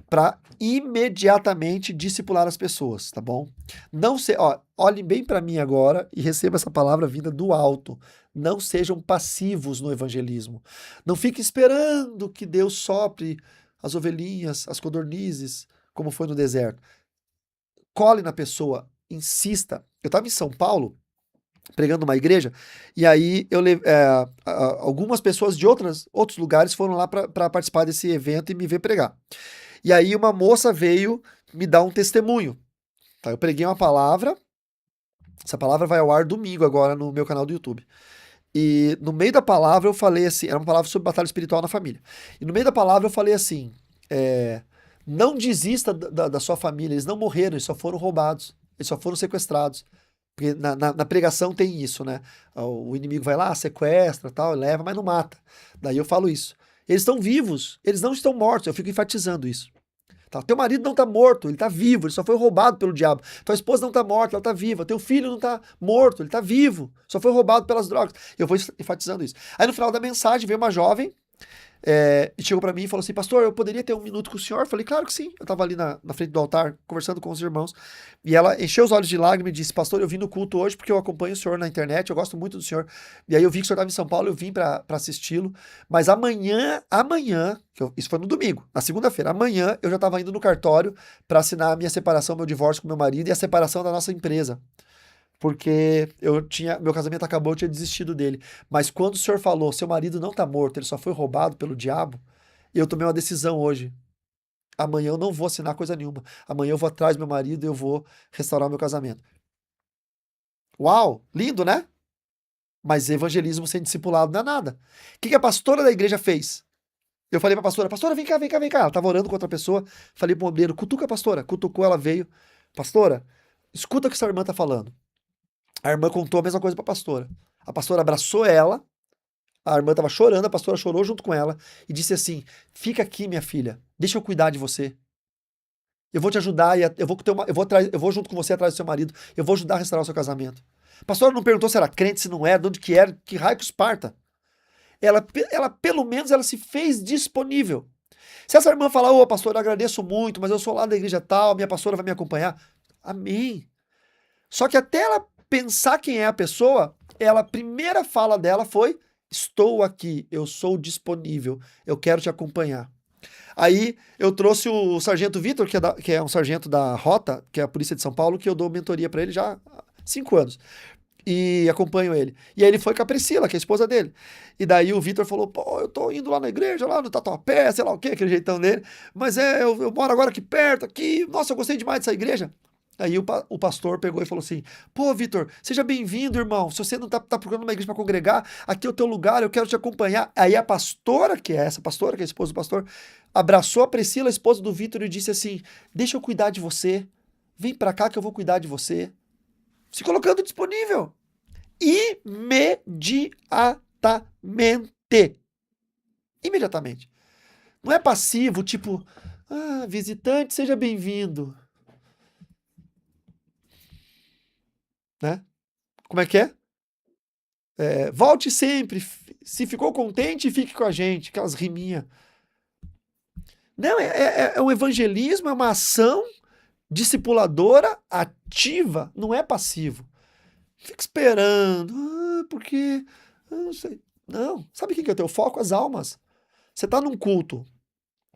para imediatamente discipular as pessoas, tá bom? Não se, olhem bem para mim agora e receba essa palavra vinda do alto. Não sejam passivos no evangelismo. Não fiquem esperando que Deus sopre as ovelhinhas, as codornizes, como foi no deserto. Cole na pessoa, insista. Eu estava em São Paulo, pregando numa igreja, e aí algumas pessoas de outros lugares foram lá para participar desse evento e me ver pregar. E aí uma moça veio me dar um testemunho. Tá, eu preguei uma palavra, essa palavra vai ao ar domingo agora no meu canal do YouTube. E no meio da palavra eu falei assim, era uma palavra sobre batalha espiritual na família. E no meio da palavra eu falei assim, não desista da sua família, eles não morreram, eles só foram roubados, eles só foram sequestrados. Porque na pregação tem isso, né? O inimigo vai lá, sequestra, tal, leva, mas não mata. Daí eu falo isso. Eles estão vivos, eles não estão mortos, eu fico enfatizando isso. Tá? Teu marido não está morto, ele está vivo, ele só foi roubado pelo diabo. Tua esposa não está morta, ela está viva. Teu filho não está morto, ele está vivo, só foi roubado pelas drogas. Eu vou enfatizando isso. Aí no final da mensagem veio uma jovem e chegou para mim e falou assim, pastor, eu poderia ter um minuto com o senhor? Eu falei, claro que sim. Eu estava ali na frente do altar, conversando com os irmãos, e ela encheu os olhos de lágrimas e disse, pastor, eu vim no culto hoje porque eu acompanho o senhor na internet, eu gosto muito do senhor, e aí eu vi que o senhor estava em São Paulo, eu vim para assisti-lo, mas amanhã, isso foi no domingo, na segunda-feira, amanhã eu já estava indo no cartório para assinar a minha separação, meu divórcio com meu marido e a separação da nossa empresa. Porque meu casamento acabou, eu tinha desistido dele. Mas quando o senhor falou, seu marido não tá morto, ele só foi roubado pelo diabo, eu tomei uma decisão hoje. Amanhã eu não vou assinar coisa nenhuma. Amanhã eu vou atrás do meu marido e eu vou restaurar meu casamento. Uau, lindo, né? Mas evangelismo sem discipulado não é nada. O que a pastora da igreja fez? Eu falei pra pastora, vem cá, vem cá, vem cá. Ela tava orando com outra pessoa. Falei pro obreiro, cutuca a pastora. Cutucou, ela veio. Pastora, escuta o que essa irmã tá falando. A irmã contou a mesma coisa pra pastora. A pastora abraçou ela, a irmã estava chorando, a pastora chorou junto com ela e disse assim: fica aqui, minha filha, deixa eu cuidar de você. Eu vou te ajudar, eu vou junto com você atrás do seu marido, eu vou ajudar a restaurar o seu casamento. A pastora não perguntou se era crente, se não era, de onde que era, que raio que esparta. Ela pelo menos, ela se fez disponível. Se essa irmã falar, ô pastor, eu agradeço muito, mas eu sou lá da igreja tal, minha pastora vai me acompanhar. Amém. Só que até ela pensar quem é a pessoa, a primeira fala dela foi, estou aqui, eu sou disponível, eu quero te acompanhar. Aí eu trouxe o sargento Vitor, que é um sargento da Rota, que é a Polícia de São Paulo, que eu dou mentoria para ele já há 5 anos. E acompanho ele. E aí ele foi com a Priscila, que é a esposa dele. E daí o Vitor falou, pô, eu tô indo lá na igreja, lá no Tatuapé, sei lá o quê, aquele jeitão dele. Mas eu moro agora aqui perto, aqui. Nossa, eu gostei demais dessa igreja. Aí o pastor pegou e falou assim, pô, Vitor, seja bem-vindo, irmão. Se você não tá procurando uma igreja para congregar, aqui é o teu lugar, eu quero te acompanhar. Aí a pastora, que é a esposa do pastor, abraçou a Priscila, a esposa do Vitor, e disse assim, deixa eu cuidar de você. Vem para cá que eu vou cuidar de você. Se colocando disponível. Imediatamente. Não é passivo, tipo, visitante, seja bem-vindo. Né? Como é que é? Volte sempre. Se ficou contente, fique com a gente. Aquelas riminhas. Não, é um evangelismo, é uma ação discipuladora ativa, não é passivo. Fica esperando, porque. Não sei. Não. Sabe o que é o teu foco? As almas. Você está num culto.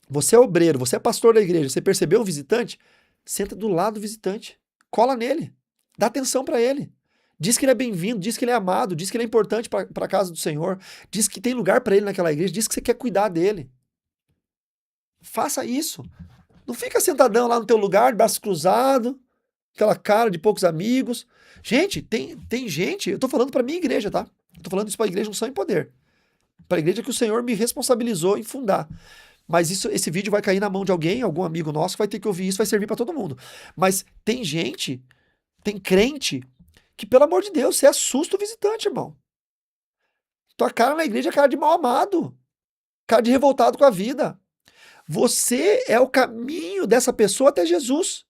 Você é obreiro, você é pastor da igreja. Você percebeu o visitante? Senta do lado do visitante. Cola nele. Dá atenção para ele. Diz que ele é bem-vindo, diz que ele é amado, diz que ele é importante para a casa do Senhor, diz que tem lugar para ele naquela igreja, diz que você quer cuidar dele. Faça isso. Não fica sentadão lá no teu lugar, de braço cruzado, aquela cara de poucos amigos. Gente, tem gente, eu tô falando para minha igreja, tá? Eu tô falando isso para a igreja Unção e Poder. Para a igreja que o Senhor me responsabilizou em fundar. Mas esse vídeo vai cair na mão de alguém, algum amigo nosso, que vai ter que ouvir isso, vai servir para todo mundo. Mas tem gente, tem crente, que pelo amor de Deus, você assusta o visitante, irmão. Tua cara na igreja é cara de mal amado. Cara de revoltado com a vida. Você é o caminho dessa pessoa até Jesus.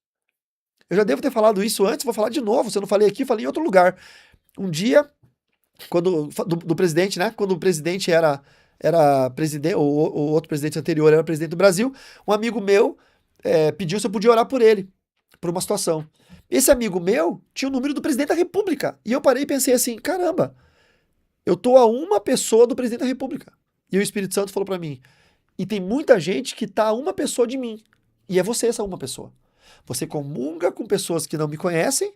Eu já devo ter falado isso antes, vou falar de novo. Se eu não falei aqui, falei em outro lugar. Um dia, do presidente, né? Quando o presidente era presidente, o outro presidente anterior era presidente do Brasil, um amigo meu pediu se eu podia orar por ele, por uma situação. Esse amigo meu tinha o número do presidente da República. E eu parei e pensei assim, caramba, eu tô a uma pessoa do presidente da República. E o Espírito Santo falou para mim, e tem muita gente que tá a uma pessoa de mim. E é você essa uma pessoa. Você comunga com pessoas que não me conhecem,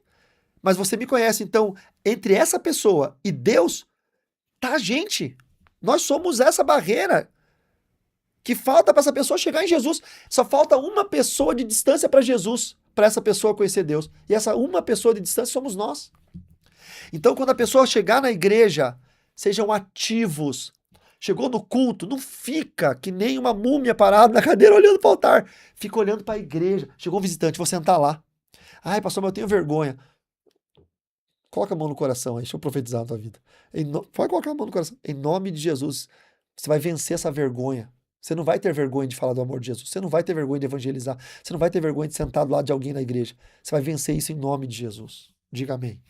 mas você me conhece. Então, entre essa pessoa e Deus, tá a gente. Nós somos essa barreira que falta para essa pessoa chegar em Jesus. Só falta uma pessoa de distância para Jesus, para essa pessoa conhecer Deus. E essa uma pessoa de distância somos nós. Então, quando a pessoa chegar na igreja, sejam ativos. Chegou no culto, não fica que nem uma múmia parada na cadeira olhando para o altar. Fica olhando para a igreja. Chegou um visitante, vou sentar lá. Ai, pastor, mas eu tenho vergonha. Coloca a mão no coração aí, deixa eu profetizar na tua vida. Pode colocar a mão no coração. Em nome de Jesus, você vai vencer essa vergonha. Você não vai ter vergonha de falar do amor de Jesus. Você não vai ter vergonha de evangelizar. Você não vai ter vergonha de sentar do lado de alguém na igreja. Você vai vencer isso em nome de Jesus. Diga amém.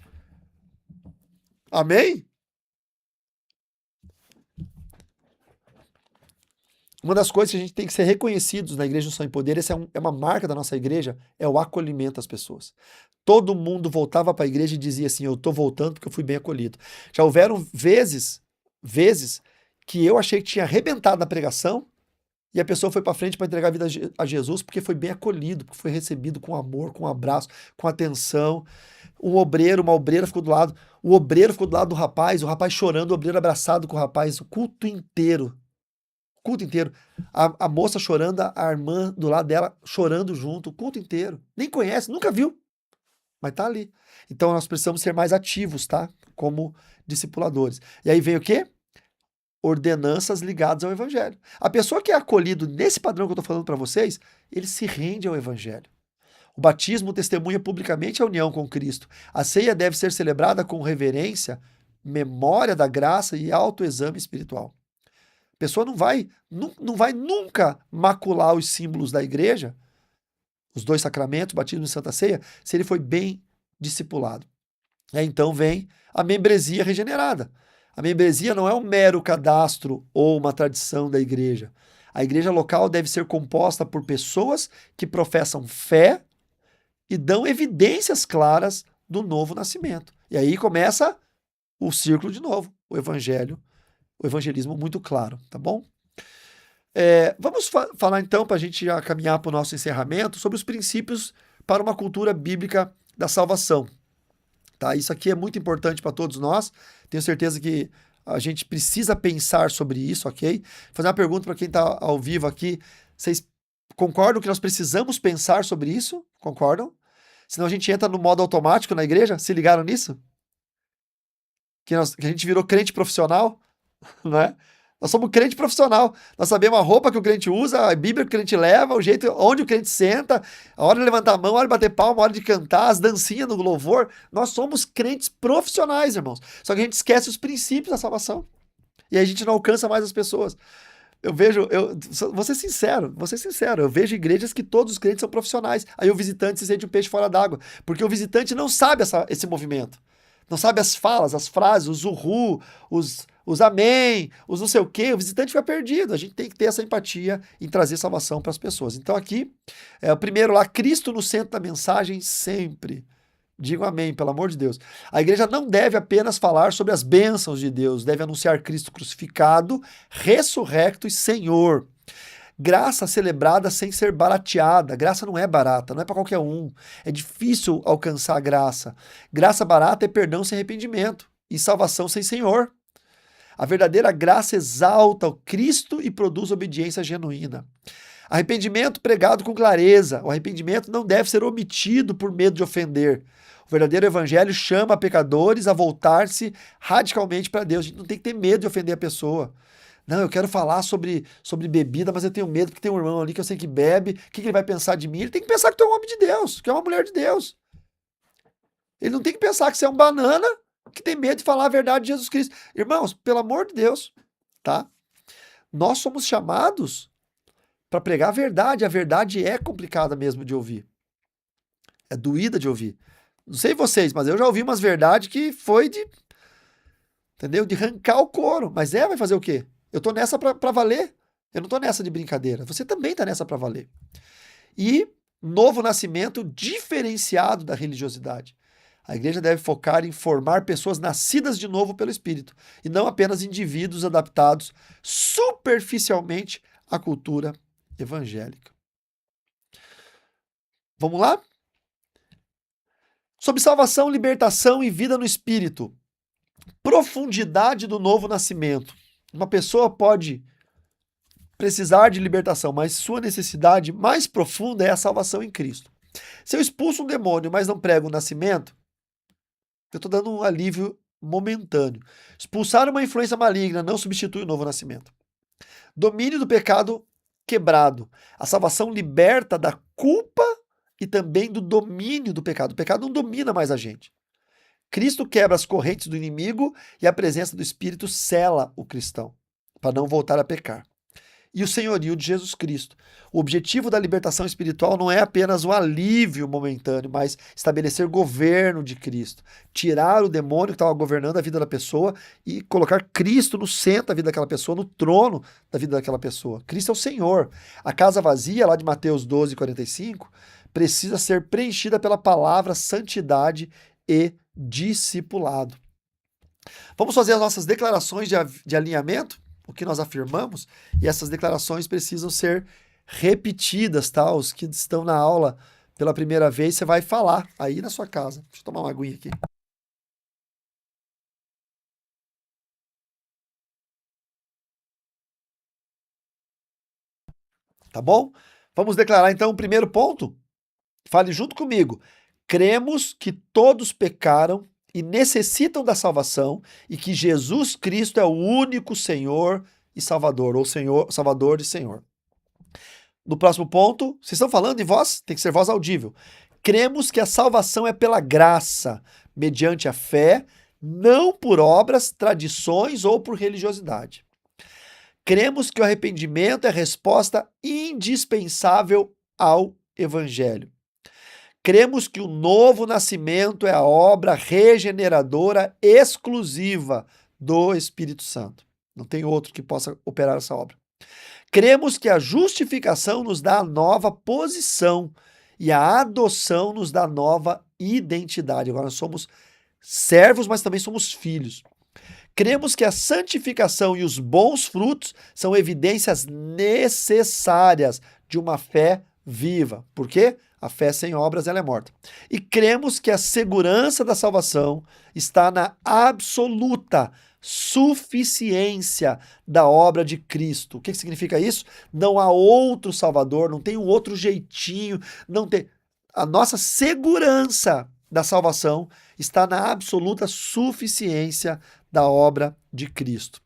Amém? Uma das coisas que a gente tem que ser reconhecidos na Igreja Unção e Poder, essa é uma marca da nossa igreja, é o acolhimento às pessoas. Todo mundo voltava para a igreja e dizia assim, eu estou voltando porque eu fui bem acolhido. Já houveram vezes que eu achei que tinha arrebentado na pregação e a pessoa foi para frente para entregar a vida a Jesus porque foi bem acolhido, porque foi recebido com amor, com abraço, com atenção. Uma obreira ficou do lado, o obreiro ficou do lado do rapaz, o rapaz chorando, o obreiro abraçado com o rapaz, o culto inteiro. A moça chorando, a irmã do lado dela chorando junto, o culto inteiro. Nem conhece, nunca viu, mas tá ali. Então nós precisamos ser mais ativos, tá? Como discipuladores. E aí vem o quê? Ordenanças ligadas ao evangelho. A pessoa que é acolhido nesse padrão que eu tô falando para vocês, ele se rende ao evangelho. O batismo testemunha publicamente a união com Cristo. A ceia deve ser celebrada com reverência, memória da graça e autoexame espiritual. A pessoa não vai nunca macular os símbolos da igreja, os dois sacramentos, batismo e Santa Ceia, se ele foi bem discipulado. Então vem a membresia regenerada. A membresia não é um mero cadastro ou uma tradição da igreja. A igreja local deve ser composta por pessoas que professam fé e dão evidências claras do novo nascimento. E aí começa o círculo de novo, o evangelismo muito claro, tá bom? Vamos falar então, para a gente já caminhar para o nosso encerramento, sobre os princípios para uma cultura bíblica da salvação. Tá? Isso aqui é muito importante para todos nós, tenho certeza que a gente precisa pensar sobre isso, ok? Vou fazer uma pergunta para quem está ao vivo aqui, vocês concordam que nós precisamos pensar sobre isso? Concordam? Senão a gente entra no modo automático na igreja, se ligaram nisso? Que a gente virou crente profissional, não é? Nós somos crente profissional. Nós sabemos a roupa que o crente usa, a Bíblia que o crente leva, o jeito onde o crente senta, a hora de levantar a mão, a hora de bater palma, a hora de cantar, as dancinhas no louvor. Nós somos crentes profissionais, irmãos. Só que a gente esquece os princípios da salvação. E aí a gente não alcança mais as pessoas. Vou ser sincero, eu vejo igrejas que todos os crentes são profissionais. Aí o visitante se sente um peixe fora d'água, porque o visitante não sabe esse movimento. Não sabe as falas, as frases, os uhul, os amém, os não sei o quê, o visitante fica perdido. A gente tem que ter essa empatia em trazer salvação para as pessoas. Então aqui, o primeiro lá, Cristo no centro da mensagem sempre. Digo amém, pelo amor de Deus. A igreja não deve apenas falar sobre as bênçãos de Deus, deve anunciar Cristo crucificado, ressurrecto e Senhor. Graça celebrada sem ser barateada. Graça não é barata, não é para qualquer um. É difícil alcançar a graça. Graça barata é perdão sem arrependimento e salvação sem Senhor. A verdadeira graça exalta o Cristo e produz obediência genuína. Arrependimento pregado com clareza. O arrependimento não deve ser omitido por medo de ofender. O verdadeiro evangelho chama pecadores a voltar-se radicalmente para Deus. A gente não tem que ter medo de ofender a pessoa. Não, eu quero falar sobre bebida, mas eu tenho medo porque tem um irmão ali que eu sei que bebe. O que ele vai pensar de mim? Ele tem que pensar que tu é um homem de Deus, que é uma mulher de Deus. Ele não tem que pensar que você é um banana que tem medo de falar a verdade de Jesus Cristo. Irmãos, pelo amor de Deus, tá? Nós somos chamados para pregar a verdade é complicada mesmo de ouvir. É doída de ouvir. Não sei vocês, mas eu já ouvi umas verdades que foi entendeu? De arrancar o couro. Mas vai fazer o quê? Eu tô nessa para valer. Eu não tô nessa de brincadeira. Você também tá nessa para valer. E novo nascimento diferenciado da religiosidade. A igreja deve focar em formar pessoas nascidas de novo pelo Espírito e não apenas indivíduos adaptados superficialmente à cultura evangélica. Vamos lá? Sobre salvação, libertação e vida no Espírito. Profundidade do novo nascimento. Uma pessoa pode precisar de libertação, mas sua necessidade mais profunda é a salvação em Cristo. Se eu expulso um demônio, mas não prego o nascimento, eu estou dando um alívio momentâneo. Expulsar uma influência maligna não substitui o novo nascimento. Domínio do pecado quebrado. A salvação liberta da culpa e também do domínio do pecado. O pecado não domina mais a gente. Cristo quebra as correntes do inimigo e a presença do Espírito sela o cristão, para não voltar a pecar. E o senhorio de Jesus Cristo. O objetivo da libertação espiritual não é apenas um alívio momentâneo, mas estabelecer governo de Cristo. Tirar o demônio que estava governando a vida da pessoa e colocar Cristo no centro da vida daquela pessoa, no trono da vida daquela pessoa. Cristo é o Senhor. A casa vazia, lá de Mateus 12, 45, precisa ser preenchida pela palavra santidade e discipulado. Vamos fazer as nossas declarações de alinhamento? O que nós afirmamos, e essas declarações precisam ser repetidas, tá? Os que estão na aula pela primeira vez, você vai falar aí na sua casa. Deixa eu tomar uma aguinha aqui. Tá bom? Vamos declarar então o primeiro ponto? Fale junto comigo. Cremos que todos pecaram e necessitam da salvação e que Jesus Cristo é o único Senhor e Salvador, ou Senhor, Salvador e Senhor. No próximo ponto, vocês estão falando em voz? Tem que ser voz audível. Cremos que a salvação é pela graça, mediante a fé, não por obras, tradições ou por religiosidade. Cremos que o arrependimento é a resposta indispensável ao Evangelho. Cremos que o novo nascimento é a obra regeneradora exclusiva do Espírito Santo. Não tem outro que possa operar essa obra. Cremos que a justificação nos dá a nova posição e a adoção nos dá nova identidade. Agora nós somos servos, mas também somos filhos. Cremos que a santificação e os bons frutos são evidências necessárias de uma fé viva. Por quê? A fé sem obras ela é morta. E cremos que a segurança da salvação está na absoluta suficiência da obra de Cristo. O que significa isso? Não há outro Salvador, não tem um outro jeitinho, não tem. A nossa segurança da salvação está na absoluta suficiência da obra de Cristo.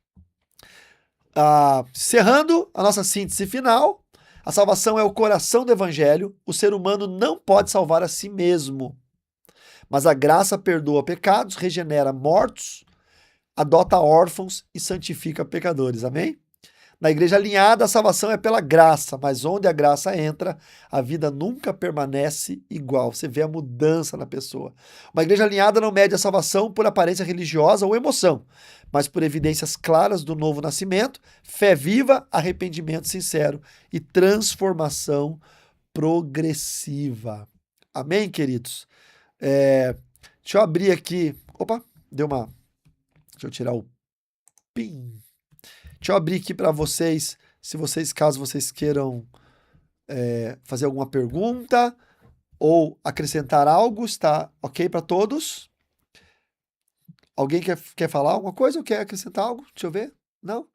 Cerrando a nossa síntese final, a salvação é o coração do Evangelho. O ser humano não pode salvar a si mesmo, mas a graça perdoa pecados, regenera mortos, adota órfãos e santifica pecadores. Amém? Na igreja alinhada, a salvação é pela graça, mas onde a graça entra, a vida nunca permanece igual. Você vê a mudança na pessoa. Uma igreja alinhada não mede a salvação por aparência religiosa ou emoção, mas por evidências claras do novo nascimento, fé viva, arrependimento sincero e transformação progressiva. Amém, queridos? Deixa eu abrir aqui. Opa, deu uma... Deixa eu tirar o PIN. Deixa eu abrir aqui para vocês, caso vocês queiram fazer alguma pergunta ou acrescentar algo, está ok para todos? Alguém quer falar alguma coisa ou quer acrescentar algo? Deixa eu ver. Não?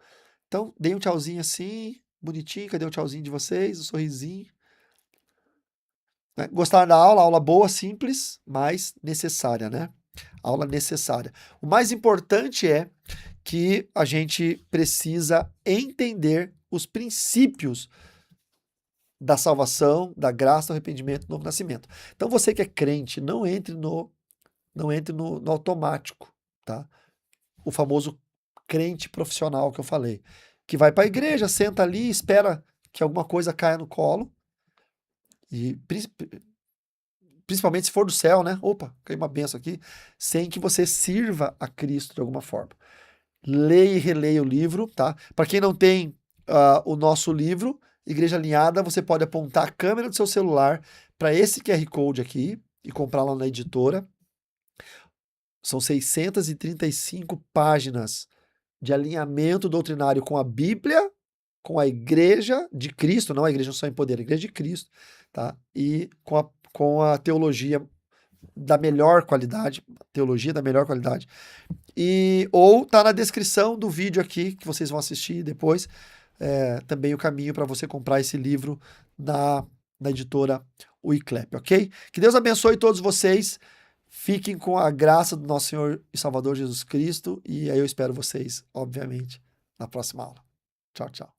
Então, dei um tchauzinho assim, bonitinho. Cadê o tchauzinho de vocês? O sorrisinho. Gostaram da aula? Aula boa, simples, mas necessária, né? Aula necessária. O mais importante é que a gente precisa entender os princípios da salvação, da graça, do arrependimento, do novo nascimento. Então, você que é crente, não entre no automático, tá? O famoso crente profissional que eu falei, que vai para a igreja, senta ali, espera que alguma coisa caia no colo, e principalmente se for do céu, né? Opa, caiu uma benção aqui, sem que você sirva a Cristo de alguma forma. Leia e releia o livro, tá? Para quem não tem o nosso livro, Igreja Alinhada, você pode apontar a câmera do seu celular para esse QR Code aqui e comprar lá na editora. São 635 páginas de alinhamento doutrinário com a Bíblia, com a Igreja de Cristo, não a Igreja só em poder, a Igreja de Cristo, tá? E com a teologia da melhor qualidade, ou tá na descrição do vídeo aqui, que vocês vão assistir depois, também o caminho para você comprar esse livro na da editora Wiclap, ok? Que Deus abençoe todos vocês. Fiquem com a graça do nosso Senhor e Salvador Jesus Cristo. E aí eu espero vocês, obviamente, na próxima aula. Tchau, tchau.